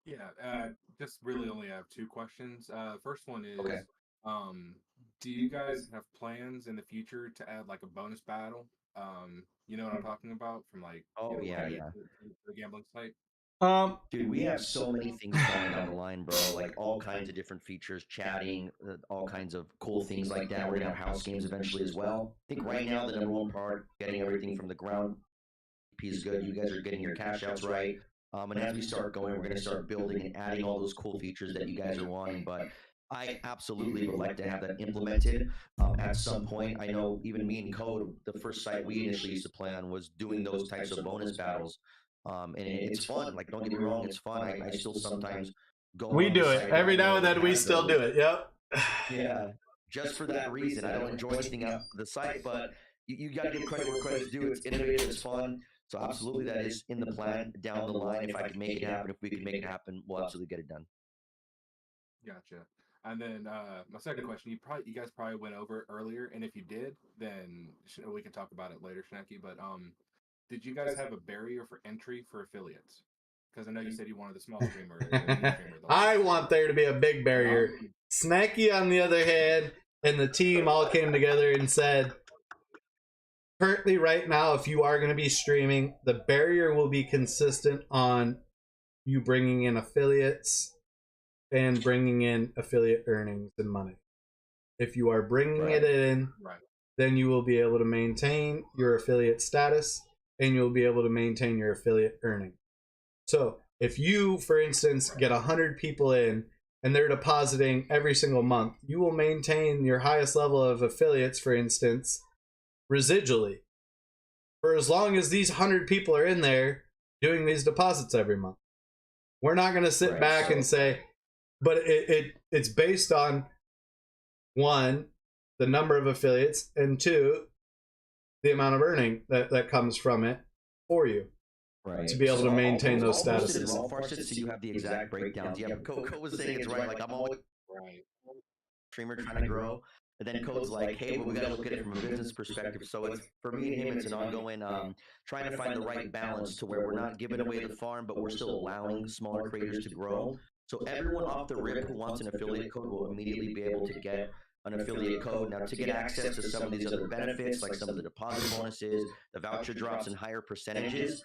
Yeah, just really only have two questions. First one is, Okay. do you guys have plans in the future to add like a bonus battle? You know what I'm talking about from like, Oh, yeah, added yeah. to the gambling site? Dude, we have so many things planned down the line, bro. Like all kinds of different features, chatting, all kinds of cool things like that. We're gonna have house games eventually as well. I think right now the number one part, getting everything from the ground is good. You guys are getting your cash outs right. And as we start going, we're gonna start building and adding all those cool features that you guys are wanting. But I absolutely would like to have that implemented at some point. I know even me and Code, the first site we initially used to play on was doing those types of bonus battles. And it's fun. Like, don't get me wrong, it's fun. I still sometimes go. We on do the it site every right now and then. We have still those. do it. Yep. Yeah, just for that reason. I don't enjoy anything out the site, but you got to give credit where credit's due. It's innovative, it's fun. So absolutely, that is in the plan down the line. If I can make it happen, if we can make it happen, we'll absolutely get it done. Gotcha. And then my second question, you guys probably went over it earlier, and if you did, then we can talk about it later, Shanky. But did you guys have a barrier for entry for affiliates? Because I know you said you wanted the small streamer. The medium streamer, the I large want streamer. there to be a big barrier. Snacky, on the other hand, and the team all came together and said, currently, right now, if you are going to be streaming, the barrier will be consistent on you bringing in affiliates and bringing in affiliate earnings and money. If you are bringing it in, then you will be able to maintain your affiliate status and you'll be able to maintain your affiliate earning. So if you, for instance, get 100 people in and they're depositing every single month, you will maintain your highest level of affiliates, for instance, residually, for as long as these 100 people are in there doing these deposits every month. We're not going to sit back and say, but it's based on, one, the number of affiliates, and two, the amount of earning that comes from it for you. Right. To be able to maintain those statuses. So you have the exact breakdowns. Yeah, Code was saying it's right. Like, I'm always streamer trying to grow. And then Code's like, hey, well, we got to look at it from a business perspective. So it's, for me and him, it's an ongoing trying to find the right balance to where we're not giving away the farm, but we're still allowing smaller creators to grow. So everyone off the rip who wants an affiliate code will immediately be able to get an affiliate code. Now, to get access to some of these other benefits, like some of the deposit bonuses, the voucher drops, and higher percentages,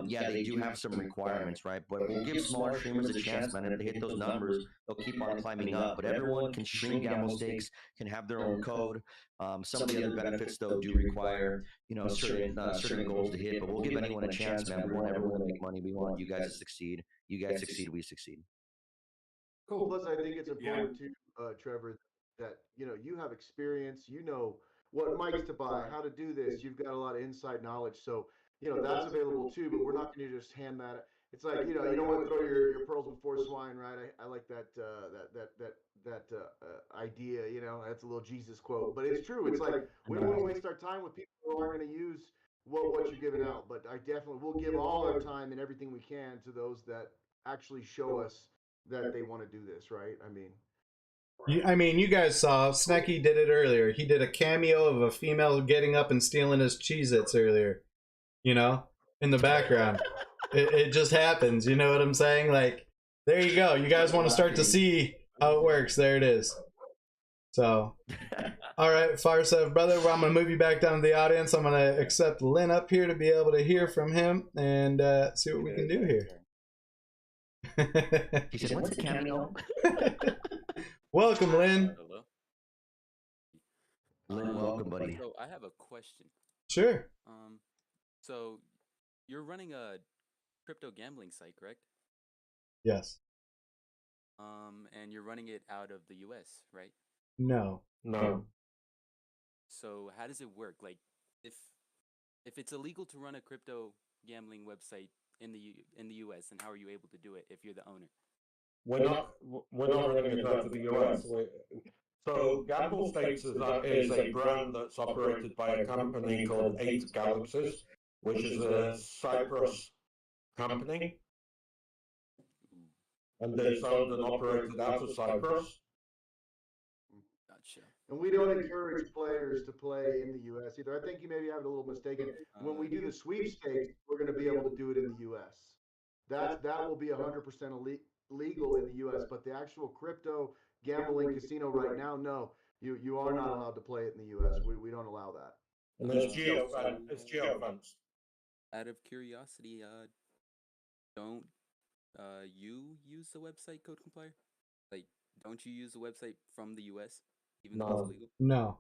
yeah, they do have some requirements, right? But we'll give smaller streamers a chance, man. If they hit those numbers, they'll keep on climbing up. But everyone can stream Gamblestakes, can have their own code. Some of the other benefits, though, do require, certain goals to hit. But we'll give anyone a chance, man. We want everyone to make money. We want you guys to succeed. You guys succeed, we succeed. Cool. Plus, I think it's important too, Trevor, that you have experience. You know what mics to buy, how to do this. You've got a lot of inside knowledge, so that's available too. But we're not going to just hand that. It's like you don't want to throw your pearls before swine, right? I like that idea. That's a little Jesus quote, but it's true. It's like we don't want to waste our time with people who aren't going to use what you're giving out. But I definitely will give all our time and everything we can to those that actually show us that they want to do this, right? You guys saw Snacky did it earlier. He did a cameo of a female getting up and stealing his Cheez-Its earlier. In the background. It just happens. You know what I'm saying? Like, there you go. You guys want to start to see how it works. There it is. So, all right, Farsev, brother, I'm going to move you back down to the audience. I'm going to accept Lynn up here to be able to hear from him and see what we can do here. He said, what's the cameo? Welcome, Lynn. Hello. Lynn, welcome, buddy. So I have a question. Sure. So you're running a crypto gambling site, correct? Yes. And you're running it out of the US, right? No. So how does it work? Like, if it's illegal to run a crypto gambling website in the US, then how are you able to do it if you're the owner? We're not running it out of the US. So Gamblestakes is a brand that's operated by a company called 8 Galaxies, which is a Cyprus company. and it's owned and operated out of Cyprus. Gotcha. And we don't encourage players to play in the U.S. either. I think you maybe have it a little mistaken. When we do the sweepstakes, we're going to be able to do it in the U.S. That will be 100% legal in the U.S. But the actual crypto gambling casino right now, no, you are not allowed to play it in the U.S. We don't allow that. And it's geofence. Out of curiosity, don't you use the website Code Complier? Like, don't you use the website from the U.S. even though it's illegal? No.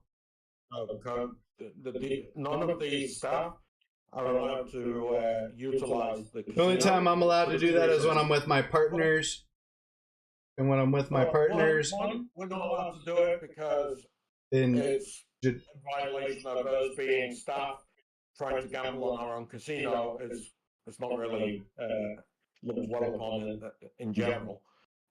None of the staff are allowed to utilize the casino. The only time I'm allowed to do that is when I'm with my partners. And when I'm with my partners, we're not allowed to do it because it's in violation of us being staff trying to gamble on our own casino. It's not really looked well upon in general.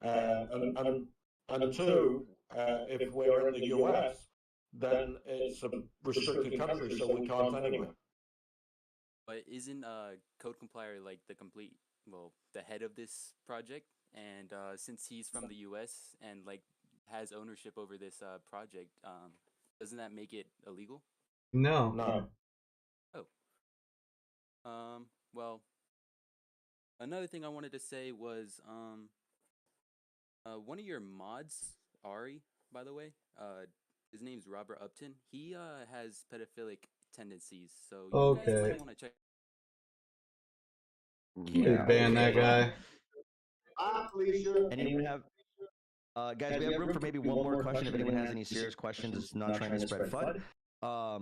And two, if we're in the US, then it's a restricted country, so we can't anyway. But isn't Code Complier like the head of this project? And since he's from the U.S. and like has ownership over this project, doesn't that make it illegal? No. Oh. Well, another thing I wanted to say was one of your mods, Ari, by the way, his name's Robert Upton. He has pedophilic tendencies, so you guys might want to check. Yeah, ban that guy. Anyone have? Guys, we have room for maybe one more question if anyone has any serious questions. It's not trying to spread FUD.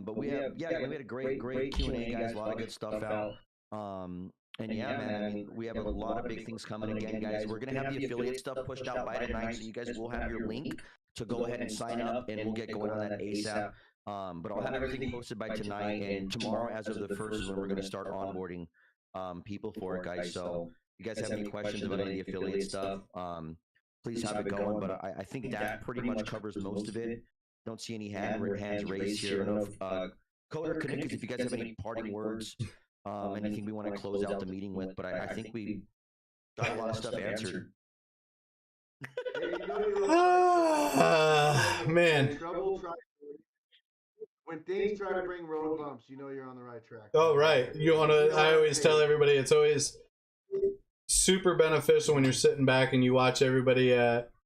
But we have, we had a great Q&A, guys. A lot of good stuff out. And yeah, man, I mean, we have a lot of big things coming again, guys. We're going to have the affiliate stuff pushed out by tonight, so you guys will have your link to go ahead and sign up, and we'll get going on that ASAP. But I'll have everything posted by tonight, and tomorrow, as of the 1st, is when we're going to start onboarding people for it, guys. So if you guys have any questions about any of the affiliate stuff, please have it going. But I think that pretty much covers most of it. Don't see any hands raised here. I don't know if Coder, Canucks, if you guys have any parting words, anything we want to close out the meeting with, but I think we got a lot of stuff answered. Man. When things try to bring road bumps, you know you're on the right track. Oh, right. You want to, I always tell everybody, it's always super beneficial when you're sitting back and you watch everybody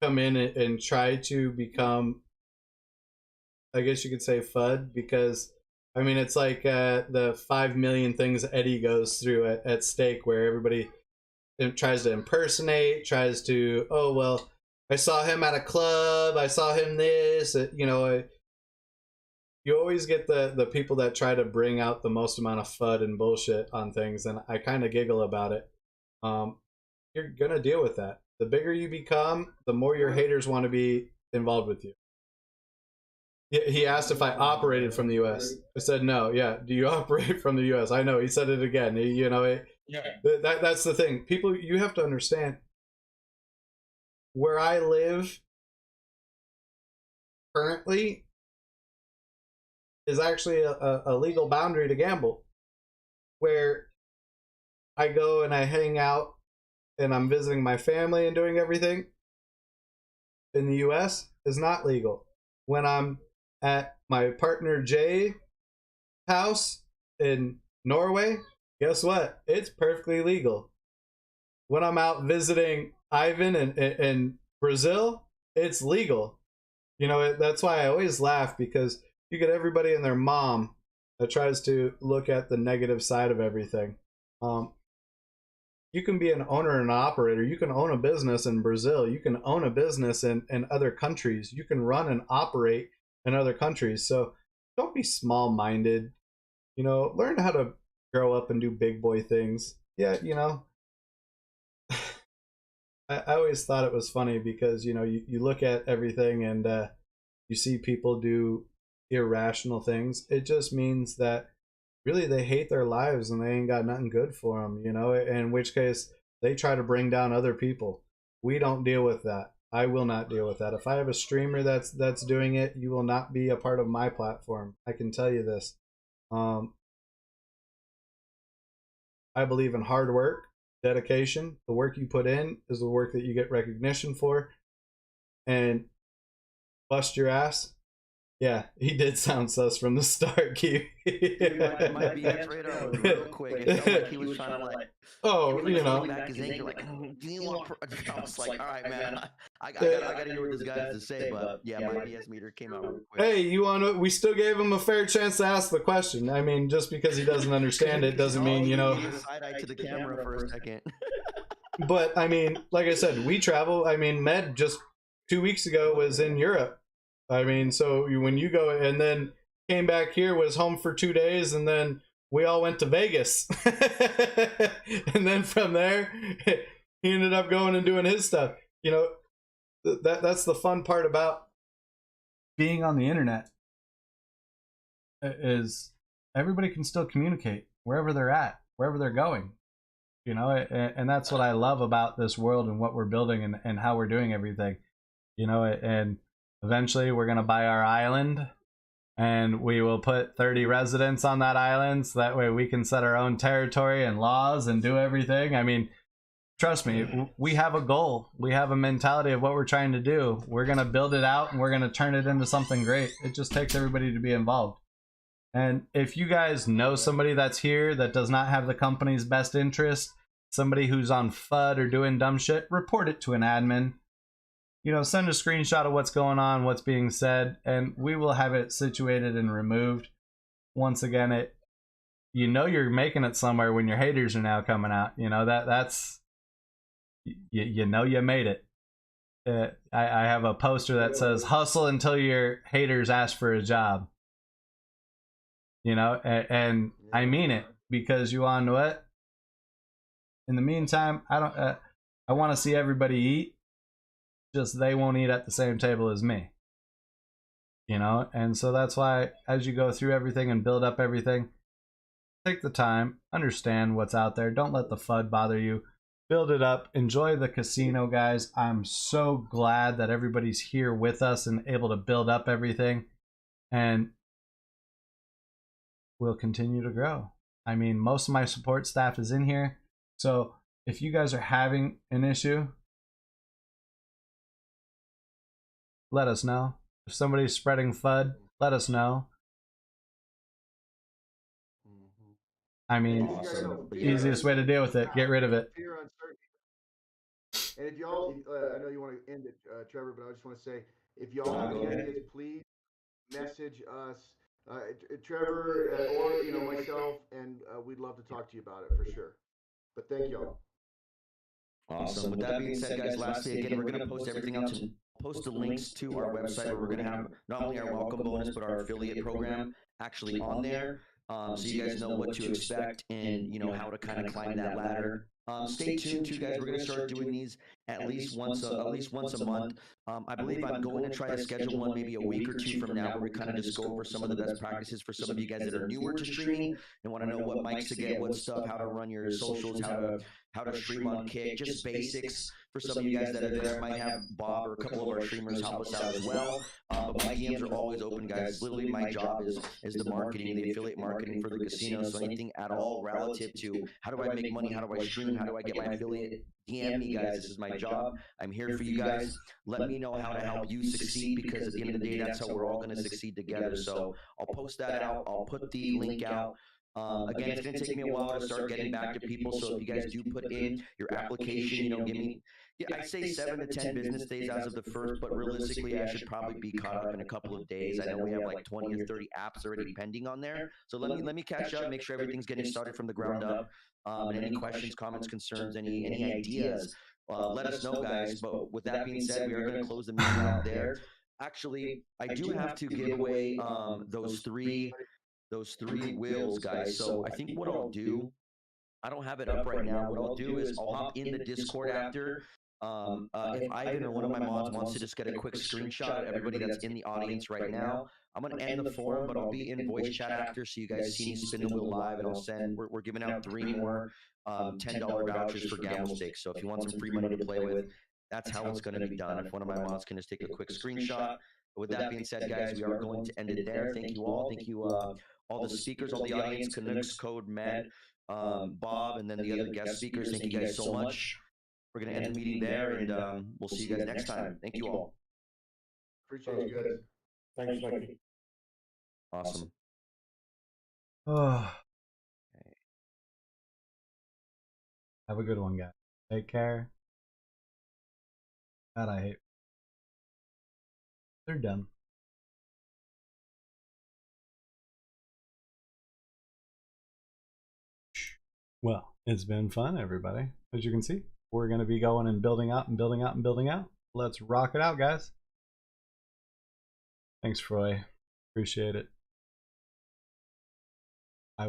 come in and try to become, I guess you could say, FUD, because I mean, it's like the 5 million things Eddie goes through at Stake, where everybody tries to impersonate, tries to, oh, well, I saw him at a club, I saw him this, you know. You always get the people that try to bring out the most amount of FUD and bullshit on things, and I kind of giggle about it. You're going to deal with that. The bigger you become, the more your haters want to be involved with you. He asked if I operated from the U.S. I said no. Yeah, do you operate from the U.S.? I know. He said it again. You know, that's the thing. People, you have to understand. Where I live currently is actually a legal boundary to gamble. Where I go and I hang out and I'm visiting my family and doing everything in the U.S. is not legal. When I'm at my partner Jay's house in Norway, guess what? It's perfectly legal. When I'm out visiting Ivan in Brazil, it's legal. You know, that's why I always laugh, because you get everybody and their mom that tries to look at the negative side of everything. You can be an owner and an operator. You can own a business in Brazil. You can own a business in other countries. You can run and operate in other countries. So don't be small-minded. You know, learn how to grow up and do big boy things. Yeah, you know, I always thought it was funny because, you know, you look at everything and you see people do irrational things. It just means that really they hate their lives and they ain't got nothing good for them, you know, in which case they try to bring down other people. We don't deal with that. I will not deal with that. If I have a streamer that's doing it, you will not be a part of my platform. I can tell you this. I believe in hard work, dedication. The work you put in is the work that you get recognition for. And bust your ass. Yeah, he did sound sus from the start, Q. my BS radar was real quick. It felt like he was trying to like, oh, he was, like, you know, holding back his anger, like, do you want? I was like, all right, man, I gotta hear what this guy has to say. But yeah, my BS meter came out real quick. Hey, you want to? We still gave him a fair chance to ask the question. I mean, just because he doesn't understand it doesn't mean, you know. Side eye to the camera for a second. But I mean, like I said, we travel. I mean, Med just 2 weeks ago was in Europe. I mean, so when you go and then came back here, was home for 2 days, and then we all went to Vegas. And then from there, he ended up going and doing his stuff. You know, that's the fun part about being on the internet, is everybody can still communicate wherever they're at, wherever they're going. You know, and that's what I love about this world and what we're building and how we're doing everything. You know, and eventually we're going to buy our island, and we will put 30 residents on that island, so that way we can set our own territory and laws and do everything. I mean, trust me, we have a goal. We have a mentality of what we're trying to do. We're going to build it out, and we're going to turn it into something great. It just takes everybody to be involved. And if you guys know somebody that's here that does not have the company's best interest, somebody who's on FUD or doing dumb shit, report it to an admin. You know, send a screenshot of what's going on, what's being said, and we will have it situated and removed. Once again, you know you're making it somewhere when your haters are now coming out. You know, that's you know you made it. I have a poster that says, hustle until your haters ask for a job. You know, and I mean it, because you want to know what? In the meantime, I want to see everybody eat. Just they won't eat at the same table as me. You know, and so that's why as you go through everything and build up everything, take the time, understand what's out there. Don't let the FUD bother you. Build it up. Enjoy the casino, guys. I'm so glad that everybody's here with us and able to build up everything. And we'll continue to grow. I mean, most of my support staff is in here. So if you guys are having an issue, let us know. If somebody's spreading FUD, let us know. I mean, Awesome. easiest way to deal with it, get rid of it. Fear, uncertainty. And if y'all, I know you want to end it, Trevor, but I just want to say, if y'all have any ideas, please message us, Trevor, or myself, and we'd love to talk to you about it for sure. But thank y'all. Awesome. With that being said, guys, lastly, again, we're going to post everything out to post the links to our website, where we're going to have not only our welcome bonus, but our affiliate program actually on there. So you guys know what to expect and, how to kind of climb that ladder. Stay tuned too, guys. We're going to start doing these at least once a month. I believe I'm going to try to schedule one maybe a week or two from now, where we kind of just go over some of the best practices for some of you guys that are newer to streaming and want to know what mics to get, what stuff, how to run your socials, how to stream on Kick, just basics. For some of you guys that are there, might have Bob or a couple of our streamers help us out as well. But my DMs are always open, guys. It's literally my job is the marketing, the affiliate marketing for the casino. So anything at all relative to how do I make money, how do I stream, how do I get my affiliate, DM me, guys. This is my job. I'm here for you guys. Let me know how to help you succeed, because at the end of the day, that's how we're all going to succeed together. So I'll post that out. I'll put the link out. Again, it's going to take me a while to start getting back to people. So if you guys do put in your application, give me, I'd say 7 to 10 business days as of the first, but realistically, I should probably be caught up in a couple of days. I know we have like 20 or 30 apps already pending on there. So let me catch up, make sure everything's getting started from the ground up. And any questions, comments, concerns, any ideas, let us know, guys. But with that being said, we are going to close the meeting out there. Actually, I do have to give away those three wheels, guys. So I think what I'll do, I don't have it up right now. What I'll do is I'll hop in the Discord after. If Ivan or one of my mods wants to just get a quick screenshot of everybody that's in the audience right now, I'm going to end the forum, but I'll be in voice chat after, so you guys see me spin the wheel live, and I'll send, we're giving out 3 more $10 vouchers for Gamblestakes. So if you want some free money to play with, that's how it's going to be done. If one of my mods can just take a quick screenshot. But with that being said, guys, we are going to end it there. Thank you all. Thank you, all the speakers, all the audience, Canucks, Code, Med, Bob, and then the other guest speakers. Thank you guys so much. We're going to end the meeting there, and we'll see you guys next time. Thank you all. Appreciate you guys. Thanks, Nicky. Awesome. Oh. Have a good one, guys. Take care. God, I hate. They're done. Well, it's been fun, everybody. As you can see, we're going to be going and building out and building out and building out. Let's rock it out, guys. Thanks, Froy. Appreciate it.